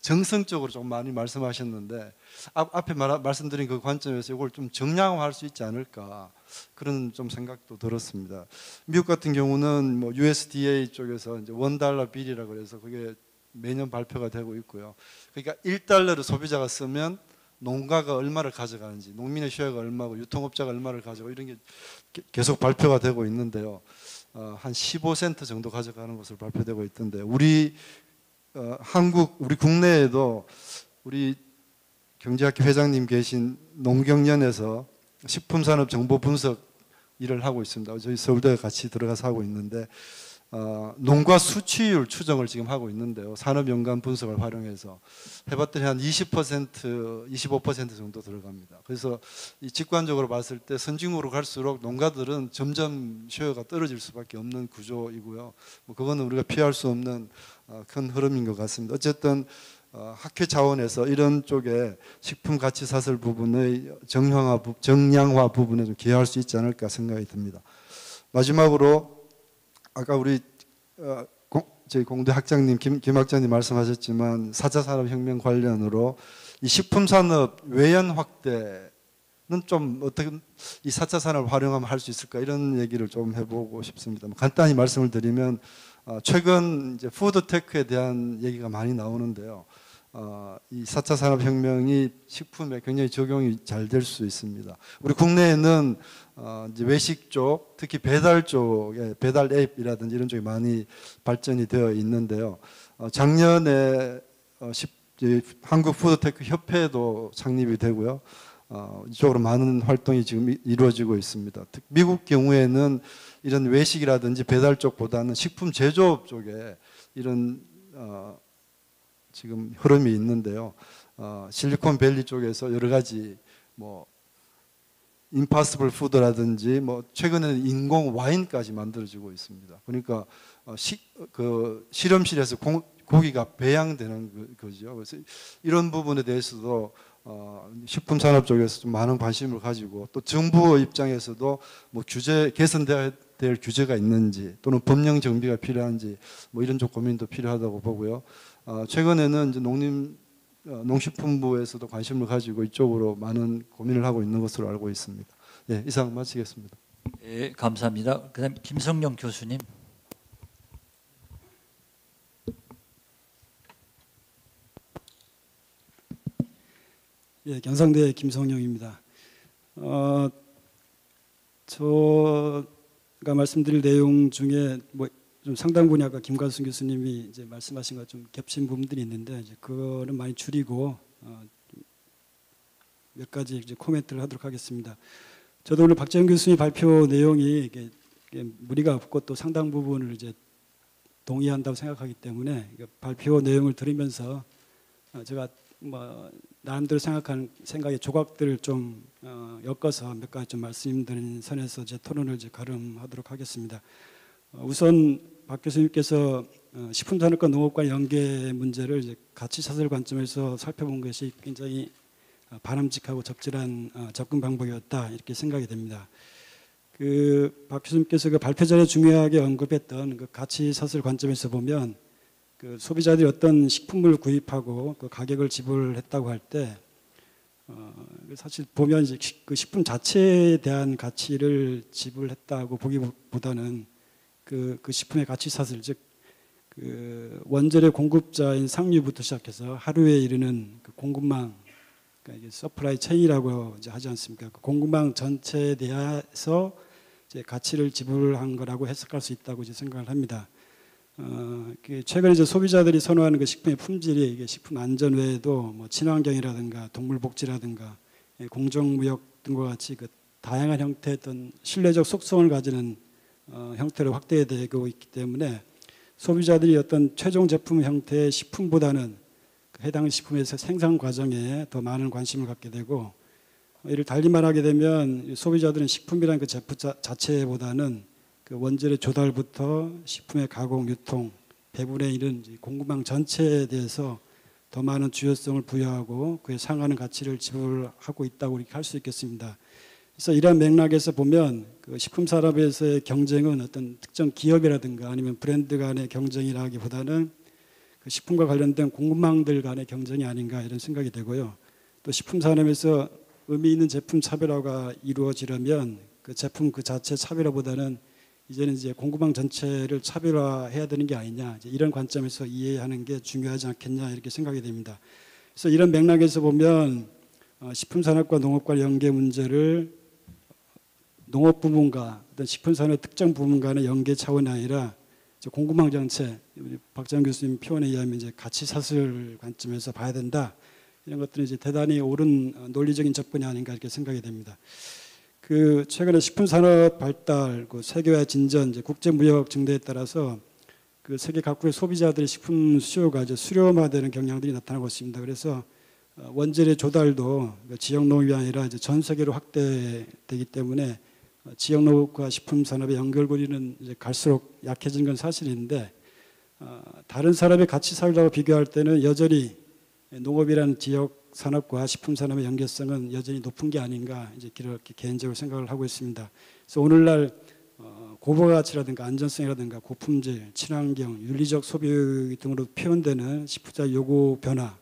Speaker 9: 정성적으로 좀 많이 말씀하셨는데 앞에 말씀드린 그 관점에서 이걸 좀 정량화할 수 있지 않을까 그런 좀 생각도 들었습니다. 미국 같은 경우는 뭐 USDA 쪽에서 이제 $1 빌이라고 그래서 그게 매년 발표가 되고 있고요. 그러니까 $1를 소비자가 쓰면 농가가 얼마를 가져가는지, 농민의 쉐어가 얼마고 유통업자가 얼마를 가져가고 이런 게 계속 발표가 되고 있는데요. 한 15센트 정도 가져가는 것으로 발표되고 있던데 우리 국내에도 우리 경제학교 회장님 계신 농경연에서 식품산업 정보 분석 일을 하고 있습니다. 저희 서울대에 같이 들어가서 하고 있는데 농가 수취율 추정을 지금 하고 있는데요. 산업연관 분석을 활용해서 해봤더니 한 20%, 25% 정도 들어갑니다. 그래서 이 직관적으로 봤을 때 선진국으로 갈수록 농가들은 점점 쉐어가 떨어질 수밖에 없는 구조이고요. 뭐 그거는 우리가 피할 수 없는 큰 흐름인 것 같습니다. 어쨌든 학회 차원에서 이런 쪽에 식품 가치 사슬 부분의 정량화 부분에 좀 기여할 수 있지 않을까 생각이 듭니다. 마지막으로 아까 우리 저희 공대 학장님 김 학장님 말씀하셨지만 4차 산업혁명 관련으로 이 식품산업 외연 확대는 좀 어떻게 이 4차 산업을 활용하면 할 수 있을까 이런 얘기를 좀 해보고 싶습니다. 간단히 말씀을 드리면 최근 이제 푸드테크에 대한 얘기가 많이 나오는데요. 이 4차 산업혁명이 식품에 굉장히 적용이 잘 될 수 있습니다. 우리 국내에는 이제 외식 쪽, 특히 배달 쪽에 배달 앱이라든지 이런 쪽이 많이 발전이 되어 있는데요. 작년에 한국 푸드테크 협회도 창립이 되고요. 이쪽으로 많은 활동이 지금 이루어지고 있습니다. 미국 경우에는 이런 외식이라든지 배달 쪽보다는 식품 제조업 쪽에 이런 지금 흐름이 있는데요. 실리콘밸리 쪽에서 여러 가지 뭐 임파서블 푸드라든지 뭐 최근에는 인공 와인까지 만들어지고 있습니다. 그러니까 그 실험실에서 고기가 배양되는 거죠. 그래서 이런 부분에 대해서도 식품 산업 쪽에서 좀 많은 관심을 가지고 또 정부 입장에서도 뭐 개선돼야 될 규제가 있는지 또는 법령 정비가 필요한지 뭐 이런 쪽 고민도 필요하다고 보고요. 최근에는 이제 농식품부에서도 관심을 가지고 이쪽으로 많은 고민을 하고 있는 것으로 알고 있습니다. 예, 이상 마치겠습니다.
Speaker 2: 네, 감사합니다. 그다음 김성령 교수님.
Speaker 10: 예, 경상대 김성령입니다. 제가 말씀드릴 내용 중에 뭐 좀 상당 분야 아까 김관순 교수님이 이제 말씀하신 것 좀 겹친 부분들이 있는데 이제 그거는 많이 줄이고 몇 가지 이제 코멘트를 하도록 하겠습니다. 저도 오늘 박재현 교수님 발표 내용이 이게 무리가 없고 또 상당 부분을 이제 동의한다고 생각하기 때문에 발표 내용을 들으면서 제가 뭐 나름대로 생각하는 생각의 조각들을 좀 엮어서 몇 가지 좀 말씀드린 선에서 제 토론을 이제 가름하도록 하겠습니다. 우선 박 교수님께서 식품산업과 농업과 연계 문제를 이제 가치사슬 관점에서 살펴본 것이 굉장히 바람직하고 적절한 접근 방법이었다 이렇게 생각이 됩니다. 그 박 교수님께서 그 발표 전에 중요하게 언급했던 그 가치사슬 관점에서 보면 그 소비자들이 어떤 식품을 구입하고 그 가격을 지불했다고 할 때 사실 보면 이제 그 식품 자체에 대한 가치를 지불했다고 보기보다는 그 식품의 가치사슬 즉 그 원재료 공급자인 상류부터 시작해서 하루에 이르는 그 공급망 그러니까 이게 서플라이 체인이라고 이제 하지 않습니까? 그 공급망 전체에 대해서 이제 가치를 지불한 거라고 해석할 수 있다고 이제 생각을 합니다. 최근에 이제 소비자들이 선호하는 그 식품의 품질이 이게 식품 안전 외에도 뭐 친환경이라든가 동물 복지라든가 공정무역 등과 같이 그 다양한 형태의 어떤 신뢰적 속성을 가지는 형태로 확대되고 있기 때문에 소비자들이 어떤 최종 제품 형태의 식품보다는 해당 식품에서 생산 과정에 더 많은 관심을 갖게 되고 이를 달리 말하게 되면 소비자들은 식품이라는 그 제품 자체보다는 그 원재료 조달부터 식품의 가공, 유통, 배분에 이른 공급망 전체에 대해서 더 많은 주요성을 부여하고 그에 상하는 가치를 지불하고 있다고 이렇게 할 수 있겠습니다. 그래서 이러한 맥락에서 보면 그 식품 산업에서의 경쟁은 어떤 특정 기업이라든가 아니면 브랜드 간의 경쟁이라기보다는 그 식품과 관련된 공급망들 간의 경쟁이 아닌가 이런 생각이 되고요. 또 식품 산업에서 의미 있는 제품 차별화가 이루어지려면 그 제품 그 자체 차별화보다는 이제는 이제 공급망 전체를 차별화해야 되는 게 아니냐 이런 관점에서 이해하는 게 중요하지 않겠냐 이렇게 생각이 됩니다. 그래서 이런 맥락에서 보면 식품 산업과 농업과 연계 문제를 농업 부문과 어떤 식품 산업 특정 부문 간의 연계 차원이 아니라 공급망 전체 박장 교수님 표현에 의하면 이제 가치사슬 관점에서 봐야 된다 이런 것들은 이제 대단히 옳은 논리적인 접근이 아닌가 이렇게 생각이 됩니다. 그 최근에 식품 산업 발달, 그 세계화 진전, 이제 국제 무역 증대에 따라서 그 세계 각국의 소비자들의 식품 수요가 이제 수렴화되는 경향들이 나타나고 있습니다. 그래서 원재료 조달도 지역 농업이 아니라 이제 전 세계로 확대되기 때문에 지역 농업과 식품 산업의 연결고리는 이제 갈수록 약해지는 건 사실인데 다른 산업의 가치사슬하고 비교할 때는 여전히 농업이라는 지역 산업과 식품 산업의 연계성은 여전히 높은 게 아닌가 이제 그렇게 개인적으로 생각을 하고 있습니다. 그래서 오늘날 고부가치라든가 안전성이라든가 고품질, 친환경, 윤리적 소비 등으로 표현되는 식품자 요구 변화,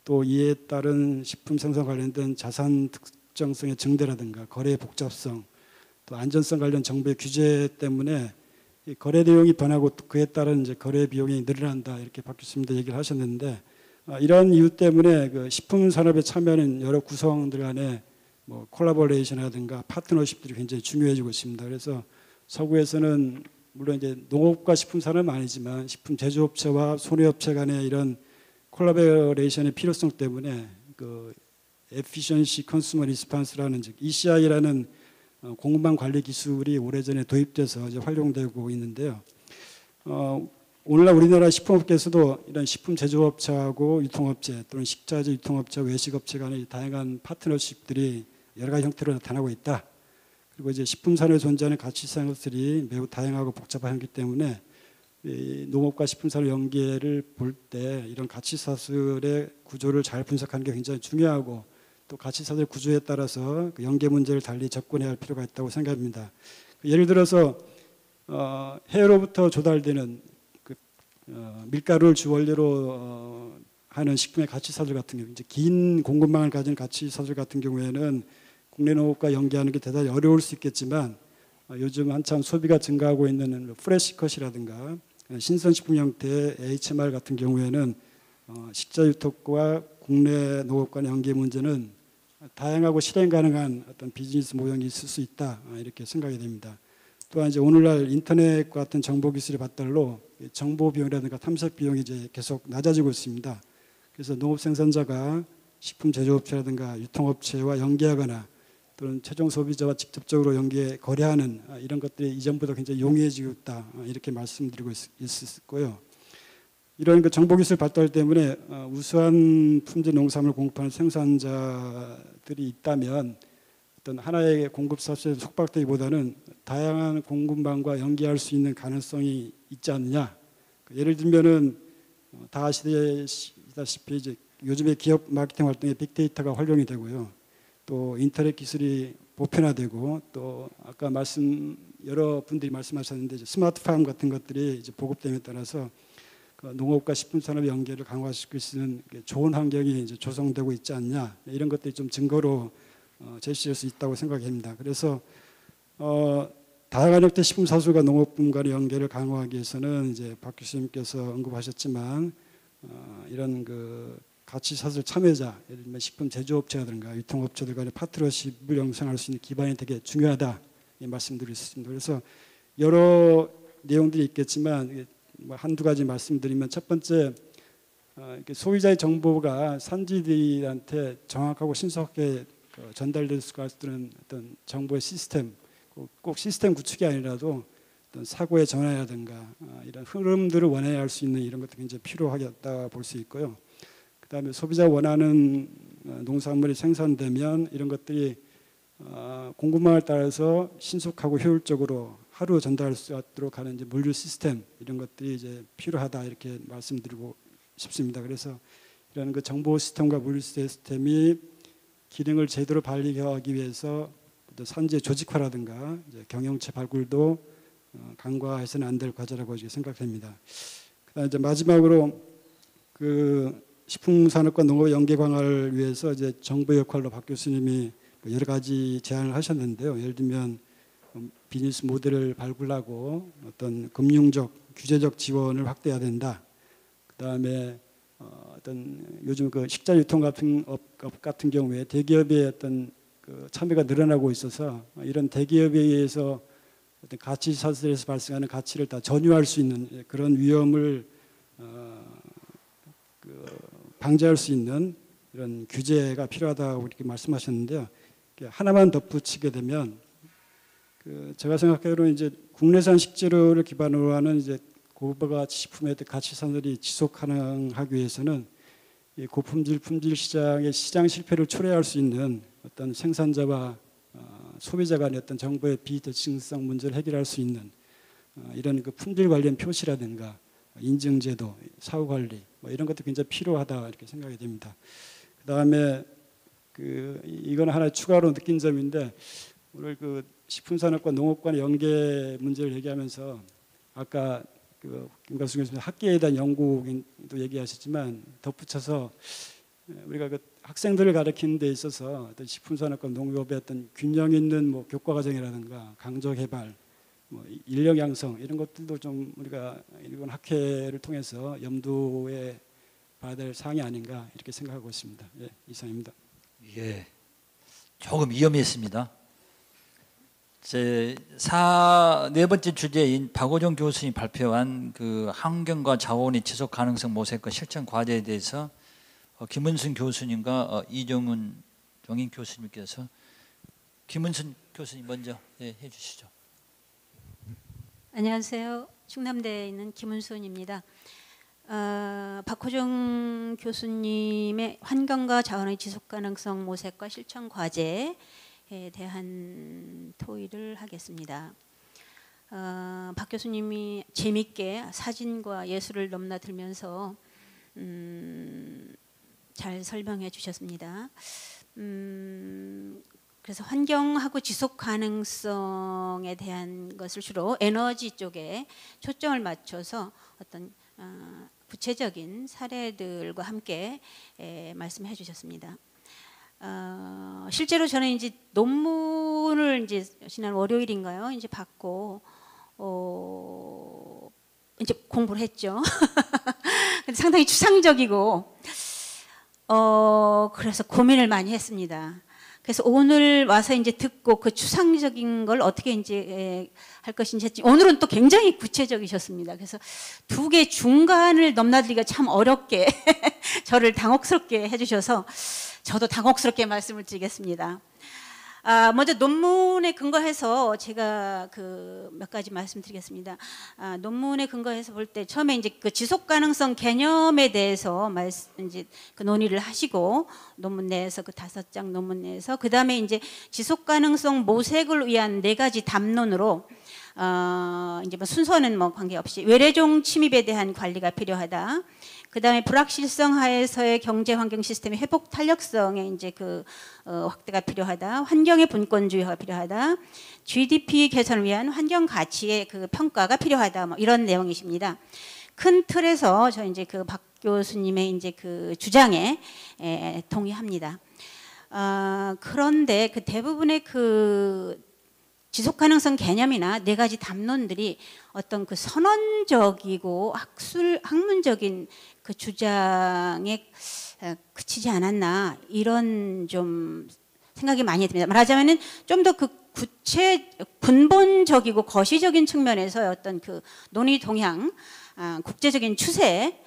Speaker 10: 또 이에 따른 식품 생산 관련된 자산 특정성의 증대라든가 거래의 복잡성, 또 안전성 관련 정부의 규제 때문에 이 거래 내용이 변하고 그에 따른 이제 거래 비용이 늘어난다 이렇게 박 교수님도 얘기를 하셨는데 이러한 이유 때문에 그 식품 산업에 참여하는 여러 구성들 간의 뭐 콜라보레이션이라든가 파트너십들이 굉장히 중요해지고 있습니다. 그래서 서구에서는 물론 이제 농업과 식품 산업은 아니지만 식품 제조업체와 소매업체 간의 이런 콜라보레이션의 필요성 때문에 그 Efficiency Consumer Response라는 즉 ECI라는 공급망 관리 기술이 오래전에 도입돼서 이제 활용되고 있는데요. 오늘날 우리나라 식품업계에서도 이런 식품 제조업체하고 유통업체 또는 식자재 유통업체, 외식업체 간의 다양한 파트너십들이 여러 가지 형태로 나타나고 있다. 그리고 이제 식품 산업에 존재하는 가치사슬이 매우 다양하고 복잡하기 때문에 이 농업과 식품 산업 연계를 볼 때 이런 가치사슬의 구조를 잘 분석하는 게 굉장히 중요하고 또 가치사슬 구조에 따라서 그 연계 문제를 달리 접근해야 할 필요가 있다고 생각합니다. 예를 들어서 해외로부터 조달되는 그 밀가루를 주원료로 하는 식품의 가치사슬 같은 경우, 이제 긴 공급망을 가진 가치사슬 같은 경우에는 국내 농업과 연계하는 게 대단히 어려울 수 있겠지만 요즘 한참 소비가 증가하고 있는 프레시컷이라든가 신선식품 형태의 HMR 같은 경우에는 식자 유통과 국내 농업 간의 연계 문제는 다양하고 실행 가능한 어떤 비즈니스 모형이 있을 수 있다 이렇게 생각이 됩니다. 또한 이제 오늘날 인터넷과 같은 정보 기술의 발달로 정보 비용이라든가 탐색 비용이 이제 계속 낮아지고 있습니다. 그래서 농업 생산자가 식품 제조업체라든가 유통업체와 연계하거나 또는 최종 소비자와 직접적으로 거래하는 이런 것들이 이전보다 굉장히 용이해지고 있다 이렇게 말씀드리고 있었고요. 이런 그 정보기술 발달 때문에 우수한 품질 농산물 공급하는 생산자들이 있다면 어떤 하나의 공급 사업에 속박되기보다는 다양한 공급망과 연계할 수 있는 가능성이 있지 않느냐. 예를 들면은 다 아시다시피 이제 요즘에 기업 마케팅 활동에 빅데이터가 활용이 되고요. 또 인터넷 기술이 보편화되고 또 아까 여러 분들이 말씀하셨는데 이제 스마트팜 같은 것들이 이제 보급됨에 따라서 그 농업과 식품산업의 연계를 강화시킬 수 있는 좋은 환경이 이제 조성되고 있지 않냐, 이런 것들이 좀 증거로 제시될 수 있다고 생각합니다. 그래서 다양한 형태 식품사술과 농업분 간의 연계를 강화하기 위해서는 이제 박 교수님께서 언급하셨지만 이런 그 가치사슬 참여자, 예를 들면 식품 제조업체라든가 유통업체들 간의 파트너십을 형성할 수 있는 기반이 되게 중요하다, 이 말씀드릴 수 있습니다. 그래서 여러 내용들이 있겠지만 한두 가지 말씀드리면, 첫 번째, 소비자의 정보가 산지들한테 정확하고 신속하게 전달될 수 있는 어떤 정보의 시스템, 꼭 시스템 구축이 아니라도 어떤 사고의 전환이라든가 이런 흐름들을 원해야 할 수 있는 이런 것도 굉장히 필요하겠다 볼 수 있고요. 그다음에 소비자가 원하는 농산물이 생산되면 이런 것들이 공급망을 따라서 신속하고 효율적으로 하루 전달할 수 있도록 하는 이제 물류 시스템, 이런 것들이 이제 필요하다, 이렇게 말씀드리고 싶습니다. 그래서 이런 그 정보 시스템과 물류 시스템이 기능을 제대로 발휘하기 위해서 산지의 조직화라든가 이제 경영체 발굴도 간과해서는 안 될 과제라고 생각됩니다. 그다음 이제 마지막으로 그 식품산업과 농업의 연계 강화를 위해서 이제 정부의 역할로 박 교수님이 여러 가지 제안을 하셨는데요. 예를 들면 비즈니스 모델을 발굴하고 어떤 금융적, 규제적 지원을 확대해야 된다. 그다음에 어떤 요즘 그 식자 유통 같은 업 같은 경우에 대기업의 어떤 그 참여가 늘어나고 있어서 이런 대기업에 의해서 어떤 가치 사슬에서 발생하는 가치를 다 전유할 수 있는 그런 위험을 방지할 수 있는 이런 규제가 필요하다고 이렇게 말씀하셨는데요. 하나만 덧붙이게 되면 제가 생각하기로는 이제 국내산 식재료를 기반으로 하는 이제 고부가 식품의 가치 산업이 지속 가능하기 위해서는 이 고품질 품질 시장의 시장 실패를 초래할 수 있는 어떤 생산자와 소비자 간의 어떤 정보의 비대칭성 문제를 해결할 수 있는 이런 그 품질 관련 표시라든가 인증제도, 사후 관리 뭐 이런 것도 굉장히 필요하다, 이렇게 생각이 됩니다. 그다음에 이건 하나 추가로 느낀 점인데, 오늘 그 식품산업과 농업 간의 연계 문제를 얘기하면서 아까 김 교수님 학계에 대한 연구도 얘기하셨지만 덧붙여서 우리가 그 학생들을 가르치는 데 있어서 어떤 식품산업과 농업의 어떤 균형 있는 뭐 교과 과정이라든가 강적 개발, 뭐 인력 양성, 이런 것들도 좀 우리가 일본 학회를 통해서 염두에 봐야 될 사항이 아닌가, 이렇게 생각하고 있습니다. 예, 이상입니다.
Speaker 2: 예, 조금 위험했습니다. 네 번째 주제인 박오정 교수님 발표한 그 환경과 자원의 지속 가능성 모색과 실천 과제에 대해서 김은순 교수님과 이정훈 정인 교수님께서, 김은순 교수님 먼저 해주시죠.
Speaker 11: 안녕하세요. 충남대에 있는 김은순입니다. 박호정 교수님의 환경과 자원의 지속 가능성 모색과 실천 과제에 대한 토의를 하겠습니다. 박 교수님이 재밌게 사진과 예술을 넘나들면서 잘 설명해 주셨습니다. 그래서 환경하고 지속 가능성에 대한 것을 주로 에너지 쪽에 초점을 맞춰서 어떤 구체적인 사례들과 함께 말씀해 주셨습니다. 실제로 저는 이제 논문을 이제 지난 월요일인가요? 이제 받고 이제 공부를 했죠. 근데 상당히 추상적이고 그래서 고민을 많이 했습니다. 그래서 오늘 와서 이제 듣고 그 추상적인 걸 어떻게 이제 할 것인지 했지, 오늘은 또 굉장히 구체적이셨습니다. 그래서 두 개 중간을 넘나들기가 참 어렵게 저를 당혹스럽게 해주셔서 저도 당혹스럽게 말씀을 드리겠습니다. 먼저 논문에 근거해서 제가 그 몇 가지 말씀드리겠습니다. 논문에 근거해서 볼 때 처음에 이제 그 지속 가능성 개념에 대해서 이제 그 논의를 하시고 논문 내에서 그 5장 논문 내에서 그 다음에 이제 지속 가능성 모색을 위한 4가지 담론으로 이제 뭐 순서는 뭐 관계없이 외래종 침입에 대한 관리가 필요하다. 그 다음에 불확실성 하에서의 경제 환경 시스템의 회복 탄력성에 이제 그 확대가 필요하다. 환경의 분권주의가 필요하다. GDP 개선을 위한 환경 가치의 그 평가가 필요하다. 뭐 이런 내용이십니다. 큰 틀에서 저 이제 그 박 교수님의 이제 그 주장에 동의합니다. 그런데 그 대부분의 그 지속 가능성 개념이나 4가지 담론들이 어떤 그 선언적이고 학문적인 그 주장에 그치지 않았나 이런 좀 생각이 많이 듭니다. 말하자면은 좀 더 그 근본적이고 거시적인 측면에서 어떤 그 논의 동향, 국제적인 추세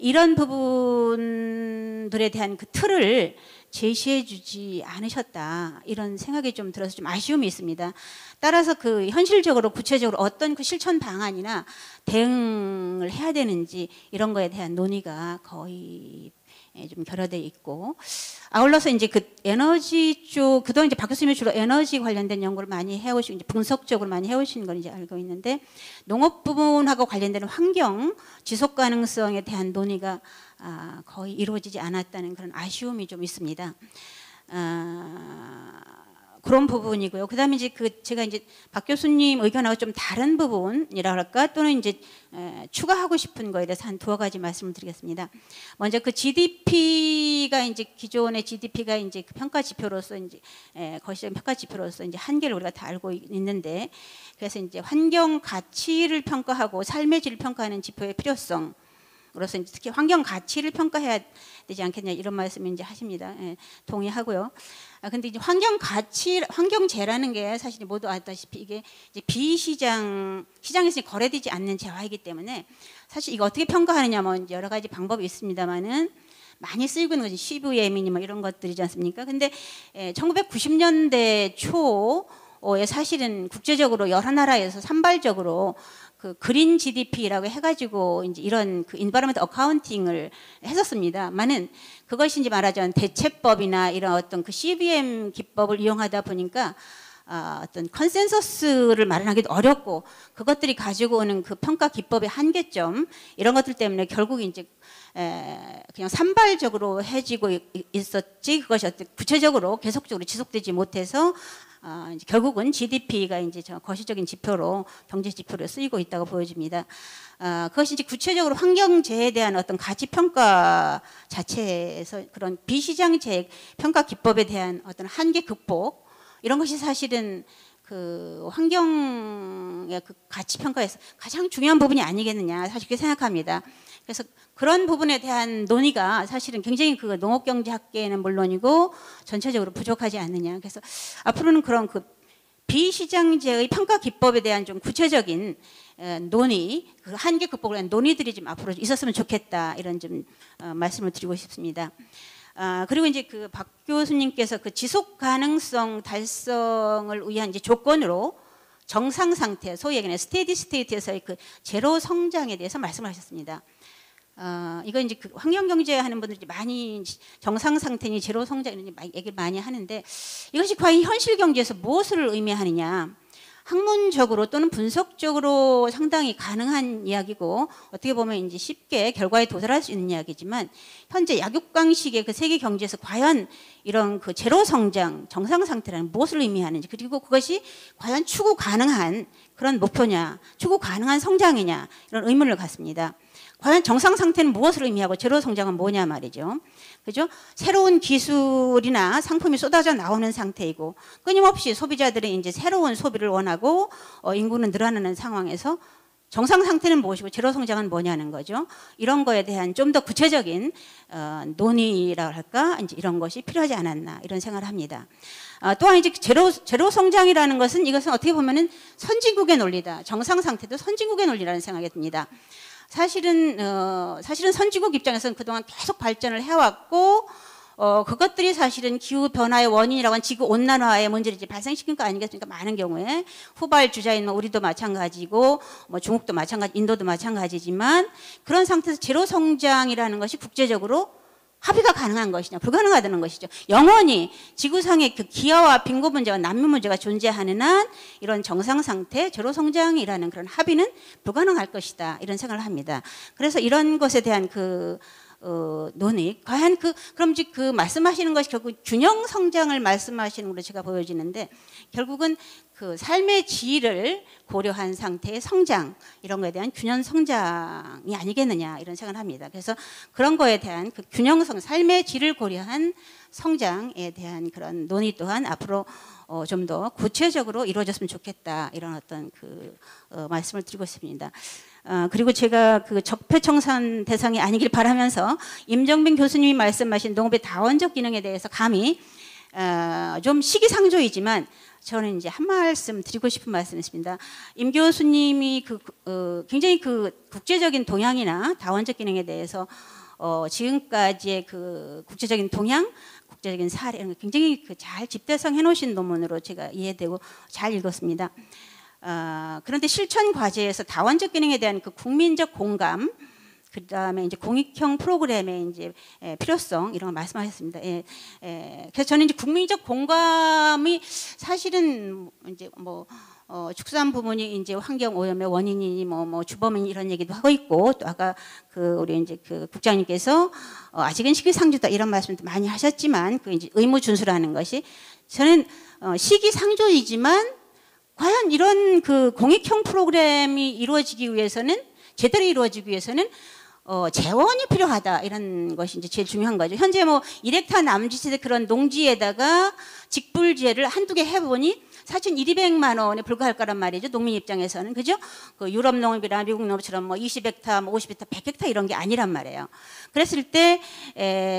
Speaker 11: 이런 부분들에 대한 그 틀을 제시해주지 않으셨다 이런 생각이 좀 들어서 좀 아쉬움이 있습니다. 따라서 그 현실적으로 구체적으로 어떤 그 실천 방안이나 대응을 해야 되는지 이런 거에 대한 논의가 거의 좀 결여돼 있고 아울러서 이제 그 에너지 쪽 그동안 이제 박 교수님이 주로 에너지 관련된 연구를 많이 해오시고 이제 분석적으로 많이 해오시는 걸 이제 알고 있는데 농업 부분하고 관련되는 환경 지속 가능성에 대한 논의가 거의 이루어지지 않았다는 그런 아쉬움이 좀 있습니다. 그런 부분이고요. 그다음에 이제 그 제가 이제 박 교수님 의견하고 좀 다른 부분이라 할까 또는 이제 추가하고 싶은 거에 대해서 한 2가지 말씀을 드리겠습니다. 먼저 그 GDP가 이제 기존의 GDP가 이제 그 평가 지표로서 이제 거시적인 평가 지표로서 이제 한계를 우리가 다 알고 있는데 그래서 이제 환경 가치를 평가하고 삶의 질을 평가하는 지표의 필요성. 그래서 이제 특히 환경 가치를 평가해야 되지 않겠냐 이런 말씀 이제 하십니다. 동의하고요. 근데 이제 환경 가치, 환경재라는 게 사실 모두 알다시피 이게 이제 시장에서 거래되지 않는 재화이기 때문에 사실 이거 어떻게 평가하느냐 뭐 이제 여러 가지 방법이 있습니다만은 많이 쓰이고 있는 것이 CVM이니 뭐 이런 것들이지 않습니까? 근데 1990년대 초에 사실은 국제적으로 여러 나라에서 산발적으로 그 그린 GDP라고 해가지고 이제 이런 그 인바이러먼트 어카운팅을 했었습니다만은 그것이 이제 말하자면 대체법이나 이런 어떤 그 CVM 기법을 이용하다 보니까 어떤 컨센서스를 마련하기도 어렵고 그것들이 가지고 오는 그 평가 기법의 한계점 이런 것들 때문에 결국 이제 그냥 산발적으로 해지고 있었지 그것이 어떤 구체적으로 계속적으로 지속되지 못해서 이제 결국은 GDP가 이제 저 거시적인 지표로 경제 지표로 쓰이고 있다고 보여집니다. 그것이 이제 구체적으로 환경재해에 대한 어떤 가치 평가 자체에서 그런 비시장재 평가 기법에 대한 어떤 한계 극복 이런 것이 사실은 그 환경의 그 가치 평가에서 가장 중요한 부분이 아니겠느냐 사실 그렇게 생각합니다. 그래서 그런 부분에 대한 논의가 사실은 굉장히 그 농업경제학계에는 물론이고 전체적으로 부족하지 않느냐. 그래서 앞으로는 그런 그 비시장재의 평가 기법에 대한 좀 구체적인 논의, 그 한계 극복을 위한 논의들이 좀 앞으로 있었으면 좋겠다 이런 좀 말씀을 드리고 싶습니다. 그리고 이제 그 박 교수님께서 그 지속 가능성 달성을 위한 이제 조건으로 정상 상태, 소위 얘기하는 스테디 스테이트에서의 그 제로 성장에 대해서 말씀을 하셨습니다. 이거 이제 그 환경 경제 하는 분들이 많이 정상 상태니 제로 성장 이런 얘기를 많이 하는데 이것이 과연 현실 경제에서 무엇을 의미하느냐? 학문적으로 또는 분석적으로 상당히 가능한 이야기고 어떻게 보면 이제 쉽게 결과에 도달할 수 있는 이야기지만 현재 약육강식의 그 세계 경제에서 과연 이런 그 제로 성장 정상 상태라는 무엇을 의미하는지 그리고 그것이 과연 추구 가능한 그런 목표냐, 추구 가능한 성장이냐 이런 의문을 갖습니다. 과연 정상 상태는 무엇을 의미하고 제로 성장은 뭐냐 말이죠. 그죠? 새로운 기술이나 상품이 쏟아져 나오는 상태이고 끊임없이 소비자들은 이제 새로운 소비를 원하고 인구는 늘어나는 상황에서 정상 상태는 무엇이고 제로 성장은 뭐냐는 거죠. 이런 거에 대한 좀 더 구체적인 논의라고 할까 이제 이런 것이 필요하지 않았나 이런 생각을 합니다. 또한 이제 제로 성장이라는 것은 이것은 어떻게 보면은 선진국의 논리다. 정상 상태도 선진국의 논리라는 생각이 듭니다. 사실은 선진국 입장에서는 그동안 계속 발전을 해왔고 그것들이 사실은 기후 변화의 원인이라고 하는 지구 온난화의 문제를 이제 발생시킨 거 아니겠습니까? 많은 경우에 후발 주자인 뭐 우리도 마찬가지고 뭐 중국도 마찬가지, 인도도 마찬가지지만 그런 상태에서 제로 성장이라는 것이 국제적으로 합의가 가능한 것이냐, 불가능하다는 것이죠. 영원히 지구상의 그 기아와 빈곤 문제와 난민 문제가 존재하는 한 이런 정상 상태, 제로 성장이라는 그런 합의는 불가능할 것이다. 이런 생각을 합니다. 그래서 이런 것에 대한 논의, 과연 그럼 그 말씀하시는 것이 결국 균형 성장을 말씀하시는 걸로 제가 보여지는데 결국은 그 삶의 질을 고려한 상태의 성장 이런 거에 대한 균형 성장이 아니겠느냐 이런 생각을 합니다. 그래서 그런 거에 대한 그 균형성, 삶의 질을 고려한 성장에 대한 그런 논의 또한 앞으로 좀 더 구체적으로 이루어졌으면 좋겠다 이런 어떤 말씀을 드리고 있습니다. 그리고 제가 그 적폐청산 대상이 아니길 바라면서 임정빈 교수님이 말씀하신 농업의 다원적 기능에 대해서 감히 좀 시기상조이지만 저는 이제 한 말씀 드리고 싶은 말씀이 있습니다. 임 교수님이 굉장히 국제적인 동향이나 다원적 기능에 대해서 지금까지의 그 국제적인 동향, 국제적인 사례 굉장히 잘 집대성 해놓으신 논문으로 제가 이해되고 잘 읽었습니다. 그런데 실천 과제에서 다원적 기능에 대한 그 국민적 공감, 그 다음에 이제 공익형 프로그램의 이제 필요성 이런 걸 말씀하셨습니다. 그래서 저는 이제 국민적 공감이 사실은 이제 축산 부문이 이제 환경 오염의 원인이니 주범인 이런 얘기도 하고 있고 또 아까 우리 이제 국장님께서 아직은 시기상조다 이런 말씀도 많이 하셨지만 이제 의무 준수라는 것이 저는 시기상조이지만 과연 이런 공익형 프로그램이 이루어지기 위해서는 제대로 이루어지기 위해서는 재원이 필요하다 이런 것이 이제 제일 중요한 거죠. 현재 1헥타 남짓의 그런 농지에다가 직불제를 한두 개 해보니 사실 200만 원에 불과할 거란 말이죠. 농민 입장에서는 그죠? 유럽 농업이나 미국 농업처럼 20헥타, 50헥타, 100헥타 이런 게 아니란 말이에요. 그랬을 때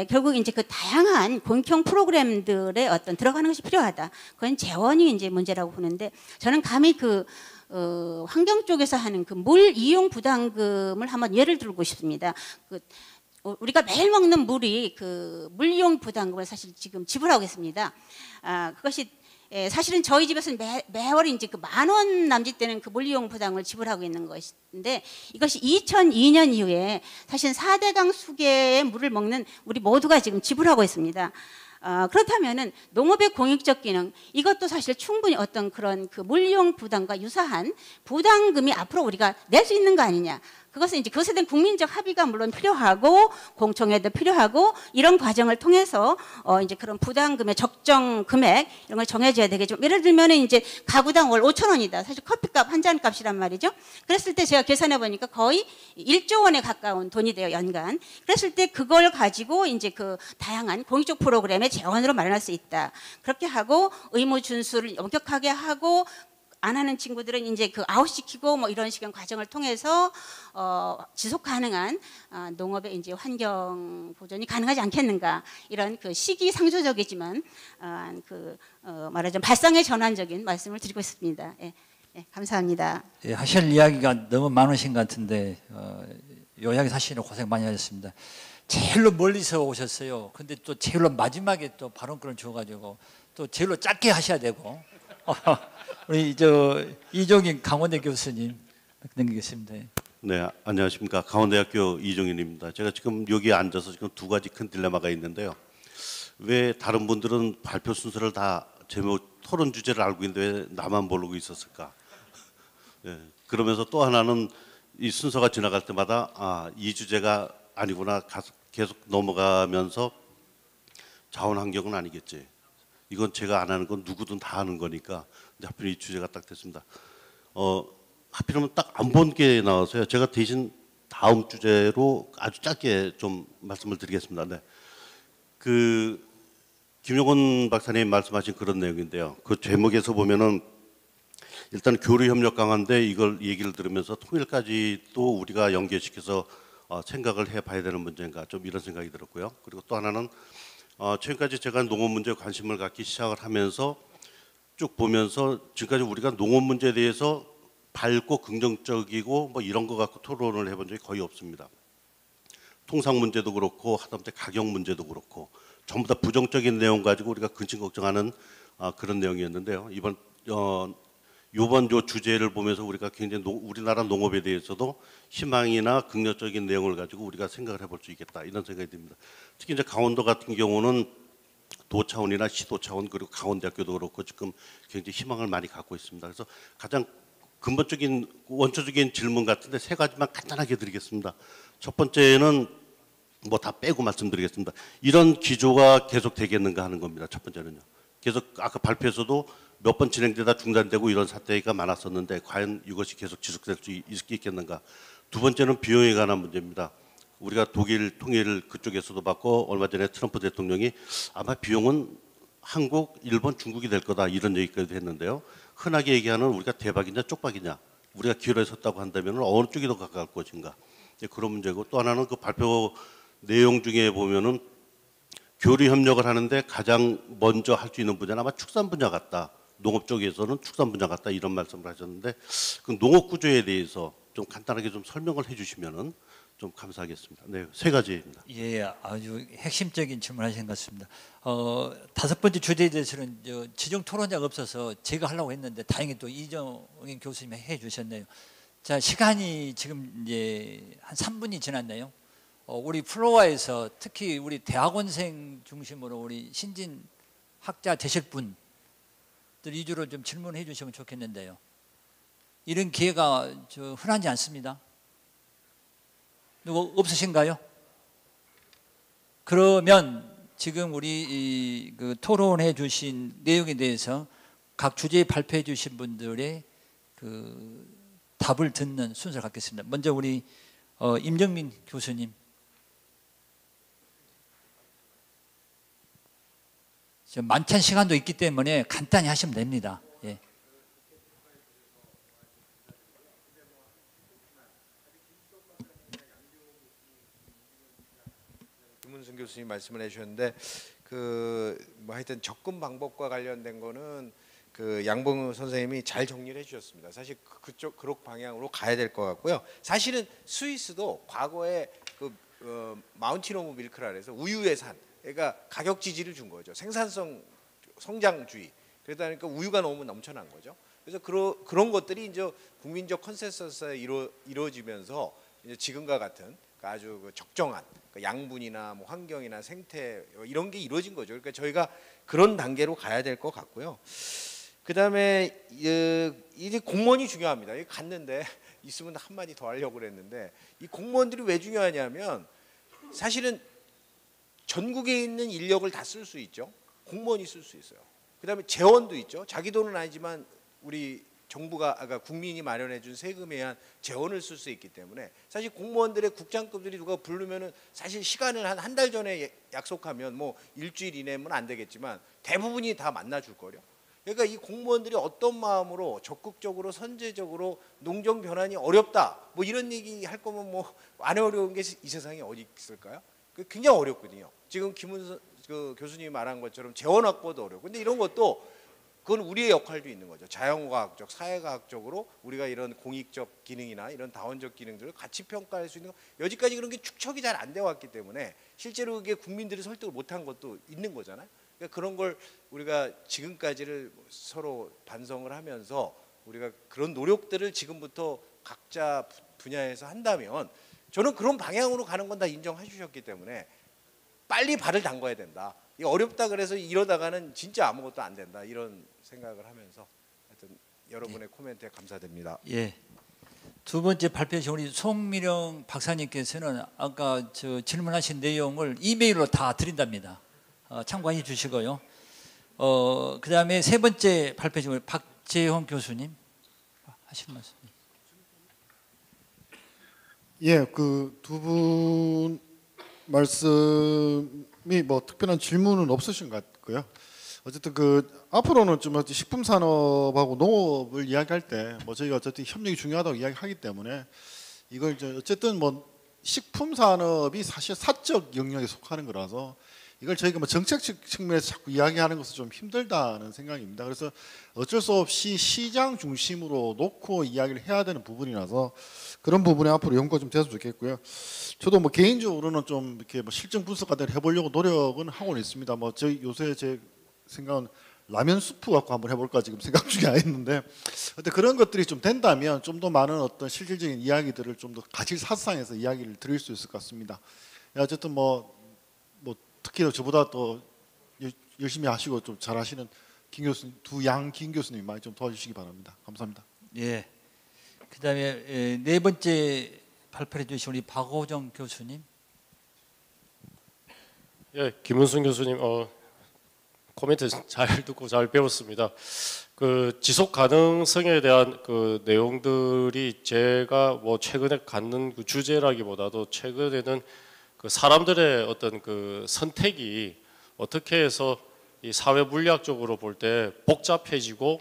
Speaker 11: 결국 이제 다양한 공익형 프로그램들의 어떤 들어가는 것이 필요하다. 그건 재원이 이제 문제라고 보는데 저는 감히 환경 쪽에서 하는 물 이용 부담금을 한번 예를 들고 싶습니다. 우리가 매일 먹는 물이 물 이용 부담금을 사실 지금 지불하고 있습니다. 그것이 사실은 저희 집에서는 매월 이제 10,000원 남짓 되는 물 이용 부담을 지불하고 있는 것인데 이것이 2002년 이후에 사실 4대강 수계의 물을 먹는 우리 모두가 지금 지불하고 있습니다. 그렇다면은 농업의 공익적 기능 이것도 사실 충분히 어떤 그런 물 이용 부담과 유사한 부담금이 앞으로 우리가 낼 수 있는 거 아니냐. 그것은 이제 그것에 대한 국민적 합의가 물론 필요하고 공청회도 필요하고 이런 과정을 통해서 이제 그런 부담금의 적정 금액 이런 걸 정해줘야 되겠죠. 예를 들면은 이제 가구당 월 5,000원이다. 사실 커피값 한 잔 값이란 말이죠. 그랬을 때 제가 계산해 보니까 거의 1조 원에 가까운 돈이 돼요 연간. 그랬을 때 그걸 가지고 이제 다양한 공익적 프로그램의 재원으로 마련할 수 있다. 그렇게 하고 의무 준수를 엄격하게 하고. 안 하는 친구들은 이제 아웃시키고 이런 식의 과정을 통해서 지속 가능한 농업의 이제 환경 보존이 가능하지 않겠는가 이런 시기상조적이지만 말하자면 발상의 전환적인 말씀을 드리고 있습니다. 감사합니다.
Speaker 2: 하실 이야기가 너무 많으신 것 같은데 요약이 사실은 고생 많이 하셨습니다. 제일로 멀리서 오셨어요. 근데 또 제일로 마지막에 또 발언권을 줘가지고 또 제일로 짧게 하셔야 되고. 우리 이종인 강원대 교수님 넘기겠습니다.
Speaker 12: 네, 안녕하십니까. 강원대학교 이종인입니다. 제가 지금 여기 앉아서 지금 두 가지 큰 딜레마가 있는데요. 왜 다른 분들은 발표 순서를 다 제목 토론 주제를 알고 있는데 왜 나만 모르고 있었을까? 네, 그러면서 또 하나는 이 순서가 지나갈 때마다 이 주제가 아니구나 계속 넘어가면서 자원환경은 아니겠지. 이건 제가 안 하는 건 누구든 다 하는 거니까 하필 이 주제가 딱 됐습니다. 하필이면 딱 안 본 게 나와서요. 제가 대신 다음 주제로 아주 짧게 좀 말씀을 드리겠습니다. 네. 김용원 박사님 말씀하신 그런 내용인데요. 그 제목에서 보면은 일단 교류 협력 강화인데 이걸 얘기를 들으면서 통일까지 또 우리가 연계시켜서 생각을 해봐야 되는 문제인가 좀 이런 생각이 들었고요. 그리고 또 하나는 최근까지 제가 농업 문제에 관심을 갖기 시작을 하면서 쭉 보면서 지금까지 우리가 농업 문제에 대해서 밝고 긍정적이고 이런 거 갖고 토론을 해본 적이 거의 없습니다. 통상 문제도 그렇고 하다못해 가격 문제도 그렇고 전부 다 부정적인 내용 가지고 우리가 근심 걱정하는 그런 내용이었는데요. 이번 요 주제를 보면서 우리가 굉장히 우리나라 농업에 대해서도 희망이나 긍정적인 내용을 가지고 우리가 생각을 해볼 수 있겠다 이런 생각이 듭니다. 특히 이제 강원도 같은 경우는 도 차원이나 시도 차원 그리고 강원대학교도 그렇고 지금 굉장히 희망을 많이 갖고 있습니다. 그래서 가장 근본적인 원초적인 질문 같은데 세 가지만 간단하게 드리겠습니다. 첫 번째는 뭐 다 빼고 말씀드리겠습니다. 이런 기조가 계속 되겠는가 하는 겁니다. 첫 번째는요. 계속 아까 발표에서도 몇 번 진행되다 중단되고 이런 사태가 많았었는데 과연 이것이 계속 지속될 수 있겠는가. 두 번째는 비용에 관한 문제입니다. 우리가 독일 통일 그쪽에서도 받고 얼마 전에 트럼프 대통령이 아마 비용은 한국, 일본, 중국이 될 거다 이런 얘기까지 했는데요. 흔하게 얘기하는 우리가 대박이냐 쪽박이냐 우리가 기회를 섰다고 한다면 어느 쪽이 더 가까울 것인가 그런 문제고 또 하나는 그 발표 내용 중에 보면은 교류 협력을 하는데 가장 먼저 할 수 있는 분야는 아마 축산 분야 같다. 농업 쪽에서는 축산 분야 같다 이런 말씀을 하셨는데 그 농업 구조에 대해서 좀 간단하게 좀 설명을 해주시면은 좀 감사하겠습니다. 네, 세 가지입니다.
Speaker 2: 예, 아주 핵심적인 질문하신 것 같습니다. 다섯 번째 주제에 대해서는 지정 토론자가 없어서 제가 하려고 했는데 다행히 또 이정인 교수님이 해주셨네요. 자, 시간이 지금 이제 한 3분이 지났네요. 우리 플로어에서 특히 우리 대학원생 중심으로 우리 신진 학자 되실 분들 위주로 좀 질문해 주시면 좋겠는데요. 이런 기회가 흔하지 않습니다. 누구 없으신가요? 그러면 지금 우리 그 토론해 주신 내용에 대해서 각 주제에 발표해 주신 분들의 그 답을 듣는 순서를 갖겠습니다. 먼저 우리 임정민 교수님. 만찬 시간도 있기 때문에 간단히 하시면 됩니다. 예.
Speaker 13: 김문승 교수님 말씀을 해주셨는데 뭐 하여튼 접근 방법과 관련된 거는 그 양봉 선생님이 잘 정리를 해주셨습니다. 사실 그쪽 방향으로 가야 될 것 같고요. 사실은 스위스도 과거에 마운틴 오브 밀크라 그래서 우유의 산, 그러니까 가격 지지를 준 거죠. 생산성 성장주의. 그러다 보니까 우유가 너무 넘쳐난 거죠. 그래서 그런 것들이 이제 국민적 컨센서스에 이루어지면서 이제 지금과 같은 아주 적정한 양분이나 뭐 환경이나 생태 이런 게 이루어진 거죠. 그러니까 저희가 그런 단계로 가야 될 것 같고요. 그다음에 이제 공무원이 중요합니다. 여기 갔는데 있으면 한마디 더 하려고 그랬는데 이 공무원들이 왜 중요하냐면 사실은 전국에 있는 인력을 다 쓸 수 있죠. 공무원이 쓸 수 있어요. 그다음에 재원도 있죠. 자기 돈은 아니지만 우리 정부가 국민이 마련해 준 세금에 의한 재원을 쓸 수 있기 때문에 사실 공무원들의 국장급들이 누가 부르면은 사실 시간을 한 달 전에 약속하면 뭐 일주일 이내면 안 되겠지만 대부분이 다 만나 줄 거려. 그러니까 이 공무원들이 어떤 마음으로 적극적으로 선제적으로 농정 변환이 어렵다 뭐 이런 얘기 할 거면 뭐 안 어려운 게 이 세상에 어디 있을까요? 굉장히 어렵거든요. 지금 김문선 교수님이 말한 것처럼 재원 확보도 어렵고 근데 이런 것도 그건 우리의 역할도 있는 거죠. 자연과학적, 사회과학적으로 우리가 이런 공익적 기능이나 이런 다원적 기능들을 같이 평가할 수 있는 거. 여지까지 그런 게 축척이 잘 안 되어 왔기 때문에 실제로 그게 국민들이 설득을 못한 것도 있는 거잖아요. 그러니까 그런 걸 우리가 지금까지를 서로 반성을 하면서 우리가 그런 노력들을 지금부터 각자 분야에서 한다면 저는 그런 방향으로 가는 건 다 인정해 주셨기 때문에 빨리 발을 담궈야 된다. 이 어렵다 그래서 이러다가는 진짜 아무것도 안 된다. 이런 생각을 하면서 하여튼 여러분의 코멘트에 감사드립니다.
Speaker 2: 예. 두 번째 발표하신 우리 송미령 박사님께서는 아까 질문하신 내용을 이메일로 다 드린답니다. 참고해 주시고요. 그다음에 세 번째 발표하신 우리 박재홍 교수님 하실 말씀.
Speaker 14: 예, 그 두 분 말씀이 뭐 특별한 질문은 없으신 것 같고요. 어쨌든 앞으로는 좀 식품 산업하고 농업을 이야기할 때 뭐 저희가 어쨌든 협력이 중요하다고 이야기하기 때문에 이걸 어쨌든 뭐 식품 산업이 사실 사적 영역에 속하는 거라서 이걸 저희가 뭐 정책 측면에서 자꾸 이야기하는 것은 좀 힘들다는 생각입니다. 그래서 어쩔 수 없이 시장 중심으로 놓고 이야기를 해야 되는 부분이라서 그런 부분에 앞으로 연구가 좀 됐으면 좋겠고요. 저도 뭐 개인적으로는 좀 이렇게 뭐 실정 분석 같은 걸 해보려고 노력은 하고는 있습니다. 뭐 저희 요새 제 생각은 라면 수프 갖고 한번 해볼까 지금 생각 중에 있는데, 근데 그런 것들이 좀 된다면 좀 더 많은 어떤 실질적인 이야기들을 좀 더 가치 사상에서 이야기를 드릴 수 있을 것 같습니다. 어쨌든 뭐 특히 저보다 더 열심히 하시고 좀 잘하시는 김 교수님, 김 교수님 많이 좀 도와주시기 바랍니다. 감사합니다.
Speaker 2: 예. 그다음에 네 번째 발표해 주신 우리 박호정 교수님.
Speaker 15: 예, 김은순 교수님 코멘트 잘 듣고 잘 배웠습니다. 그 지속 가능성에 대한 그 내용들이 제가 뭐 최근에 갖는 그 주제라기보다도 최근에는 그 사람들의 어떤 그 선택이 어떻게 해서 이 사회 물리학적으로 볼 때 복잡해지고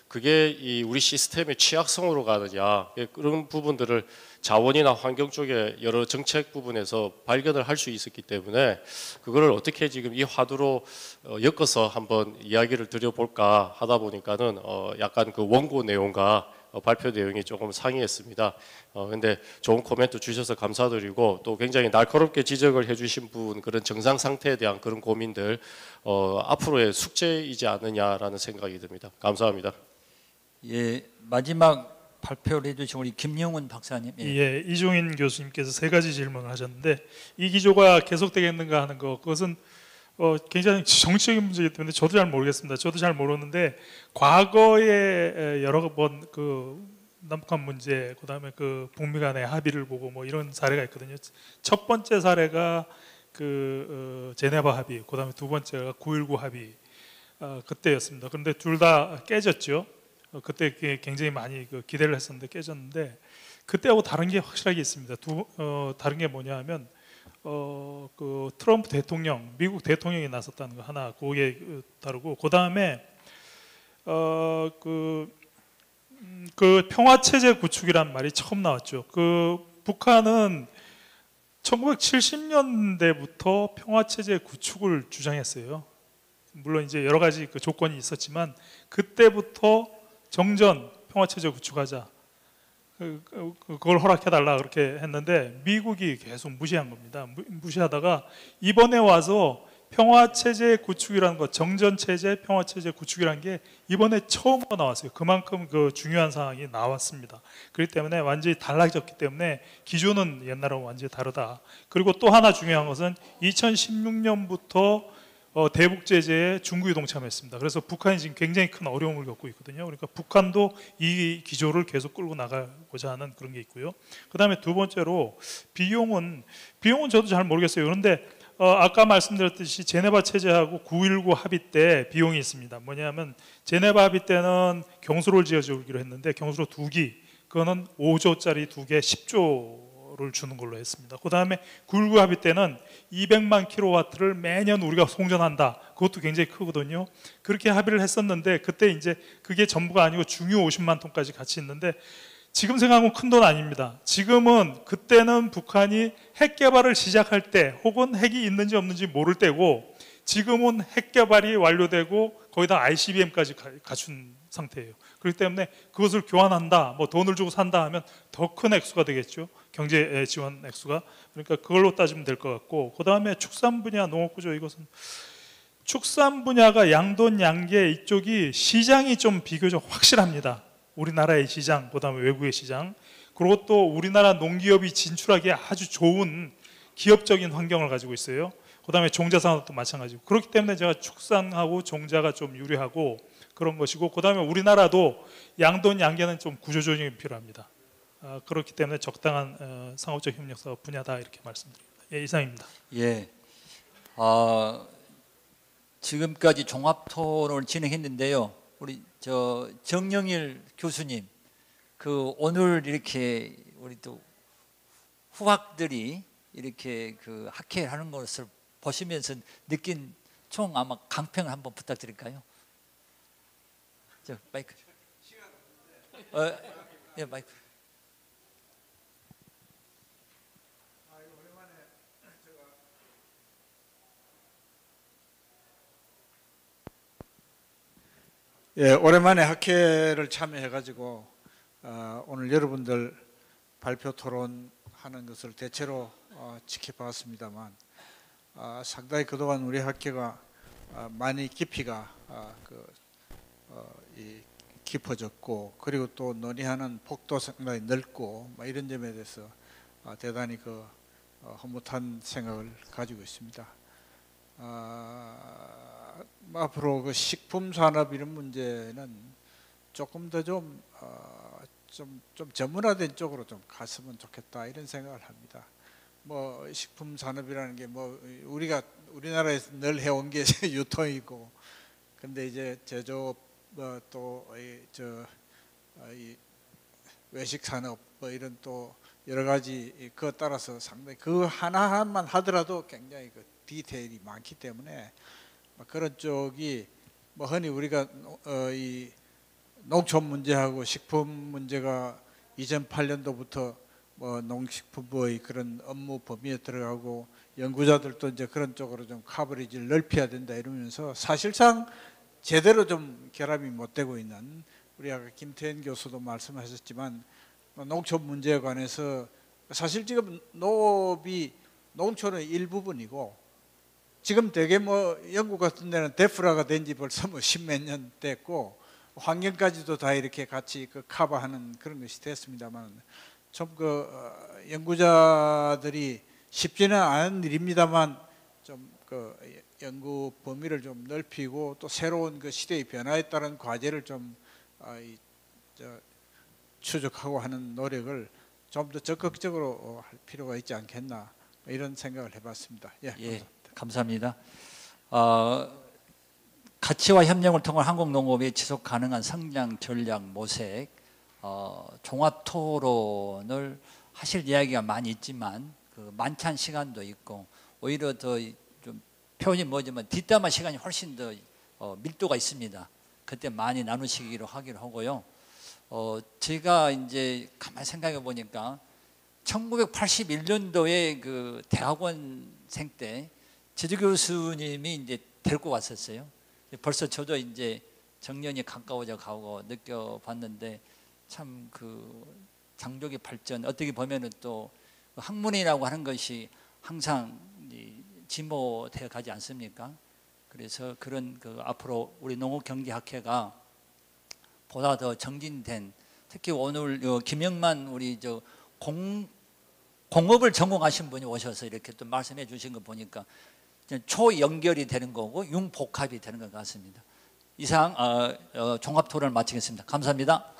Speaker 15: 그게 이 우리 시스템의 취약성으로 가느냐, 그런 부분들을 자원이나 환경 쪽에 여러 정책 부분에서 발견을 할 수 있었기 때문에 그거를 어떻게 지금 이 화두로 엮어서 한번 이야기를 드려볼까 하다 보니까는 약간 그 원고 내용과 발표 내용이 조금 상이했습니다. 근데 좋은 코멘트 주셔서 감사드리고 또 굉장히 날카롭게 지적을 해주신 부분, 그런 정상 상태에 대한 그런 고민들 앞으로의 숙제이지 않느냐라는 생각이 듭니다. 감사합니다.
Speaker 2: 예, 마지막 발표를 해주신 우리 김영훈 박사님.
Speaker 16: 예, 이종인 교수님께서 세 가지 질문을 하셨는데 이 기조가 계속되겠는가 하는 거, 그것은 굉장히 정치적인 문제이기 때문에 저도 잘 모르겠습니다. 저도 잘 모르는데 과거에 여러 번 그 남북한 문제, 그다음에 그 북미 간의 합의를 보고 뭐 이런 사례가 있거든요. 첫 번째 사례가 그 제네바 합의, 그다음에 두 번째가 9.19 합의 그때였습니다. 그런데 둘 다 깨졌죠. 그때 굉장히 많이 그 기대를 했었는데 깨졌는데, 그때하고 다른 게 확실하게 있습니다. 다른 게 뭐냐 하면 그 트럼프 대통령, 미국 대통령이 나섰다는 거 하나, 그게 다르고, 그 다음에 그 평화 체제 구축이란 말이 처음 나왔죠. 그 북한은 1970년대부터 평화 체제 구축을 주장했어요. 물론 이제 여러 가지 그 조건이 있었지만 그때부터 정전 평화체제 구축하자, 그걸 허락해달라 그렇게 했는데 미국이 계속 무시한 겁니다. 무시하다가 이번에 와서 평화체제 구축이라는 것, 정전체제 평화체제 구축이라는 게 이번에 처음으로 나왔어요. 그만큼 그 중요한 사항이 나왔습니다. 그렇기 때문에 완전히 달라졌기 때문에 기조는 옛날하고 완전히 다르다. 그리고 또 하나 중요한 것은 2016년부터 대북 제재에 중국이 동참했습니다. 그래서 북한이 지금 굉장히 큰 어려움을 겪고 있거든요. 그러니까 북한도 이 기조를 계속 끌고 나가고자 하는 그런 게 있고요. 그 다음에 두 번째로 비용은 저도 잘 모르겠어요. 그런데 아까 말씀드렸듯이 제네바 체제하고 9.19 합의 때 비용이 있습니다. 뭐냐면 제네바 합의 때는 경수로를 지어주기로 했는데 경수로 2기, 그거는 5조짜리 2개 10조를 주는 걸로 했습니다. 그 다음에 9.19 합의 때는 200만 킬로와트를 매년 우리가 송전한다. 그것도 굉장히 크거든요. 그렇게 합의를 했었는데 그때 이제 그게 전부가 아니고 중유 50만 톤까지 같이 있는데, 지금 생각하면 큰 돈 아닙니다. 지금은, 그때는 북한이 핵 개발을 시작할 때 혹은 핵이 있는지 없는지 모를 때고, 지금은 핵 개발이 완료되고 거기다 ICBM까지 갖춘 상태예요. 그렇기 때문에 그것을 교환한다, 뭐 돈을 주고 산다 하면 더 큰 액수가 되겠죠. 경제 지원 액수가. 그러니까 그걸로 따지면 될 것 같고, 그 다음에 축산 분야, 농업구조, 이것은 축산 분야가 양돈 양계 이쪽이 시장이 좀 비교적 확실합니다. 우리나라의 시장, 그 다음에 외국의 시장, 그리고 또 우리나라 농기업이 진출하기에 아주 좋은 기업적인 환경을 가지고 있어요. 그 다음에 종자산업도 마찬가지고. 그렇기 때문에 제가 축산하고 종자가 좀 유리하고 그런 것이고, 그 다음에 우리나라도 양돈 양계는 좀 구조조정이 필요합니다. 그렇기 때문에 적당한 상업적 협력 사업 분야다, 이렇게 말씀드립니다. 예, 이상입니다.
Speaker 2: 예, 지금까지 종합 토론을 진행했는데요. 우리 정영일 교수님, 그 오늘 이렇게 우리 또 후학들이 이렇게 그 학회하는 것을 보시면서 느낀 총 아마 강평을 한번 부탁드릴까요? 저 마이크. 예, 마이크.
Speaker 17: 예, 오랜만에 학회를 참여해가지고 오늘 여러분들 발표 토론하는 것을 대체로 지켜봤습니다만 상당히 그동안 우리 학회가 많이 깊이가 깊어졌고 그리고 또 논의하는 폭도 상당히 넓고 이런 점에 대해서 대단히 허무한 생각을 가지고 있습니다. 앞으로 그 식품 산업 이런 문제는 조금 더 좀 전문화된 쪽으로 좀 갔으면 좋겠다 이런 생각을 합니다. 뭐 식품 산업이라는 게 뭐 우리나라에서 늘 해온 게 유통이고, 근데 이제 제조업 또 이 외식 산업 뭐 이런 또 여러 가지 그에 따라서 상당히 그 하나만 하더라도 굉장히 디테일이 많기 때문에 그런 쪽이 뭐 흔히 우리가 이 농촌 문제하고 식품 문제가 2008년도부터 뭐 농식품부의 그런 업무 범위에 들어가고 연구자들도 이제 그런 쪽으로 좀 커버리지를 넓혀야 된다 이러면서 사실상 제대로 좀 결합이 못 되고 있는, 우리 아까 김태현 교수도 말씀하셨지만 농촌 문제에 관해서 사실 지금 농업이 농촌의 일부분이고 지금 되게 뭐 영국 같은 데는 데프라가 된 지 벌써 뭐 십몇 년 됐고 환경까지도 다 이렇게 같이 커버하는 그런 것이 됐습니다만 좀 연구자들이 쉽지는 않은 일입니다만 좀 연구 범위를 좀 넓히고 또 새로운 시대의 변화에 따른 과제를 좀 추적하고 하는 노력을 좀 더 적극적으로 할 필요가 있지 않겠나 이런 생각을 해봤습니다.
Speaker 2: 예, 감사합니다. 가치와 협력을 통한 한국 농업의 지속 가능한 성장 전략 모색 종합 토론을 하실 이야기가 많이 있지만 많지 않은 시간도 있고 오히려 더 좀 표현이 뭐지만 뒷담화 시간이 훨씬 더 밀도가 있습니다. 그때 많이 나누시기로 하기로 하고요. 제가 이제 가만히 생각해 보니까 1981년도에 그 대학원생 때 제주 교수님이 이제 데리고 왔었어요. 벌써 저도 이제 정년이 가까워져 가고 느껴봤는데 참 장족의 발전, 어떻게 보면은 또 학문이라고 하는 것이 항상 진보되어 가지 않습니까? 그래서 그런 앞으로 우리 농업경제학회가 보다 더 정진된, 특히 오늘 김영만 우리 공업을 전공하신 분이 오셔서 이렇게 또 말씀해 주신 거 보니까 초연결이 되는 거고 융복합이 되는 것 같습니다. 이상 종합 토론을 마치겠습니다. 감사합니다.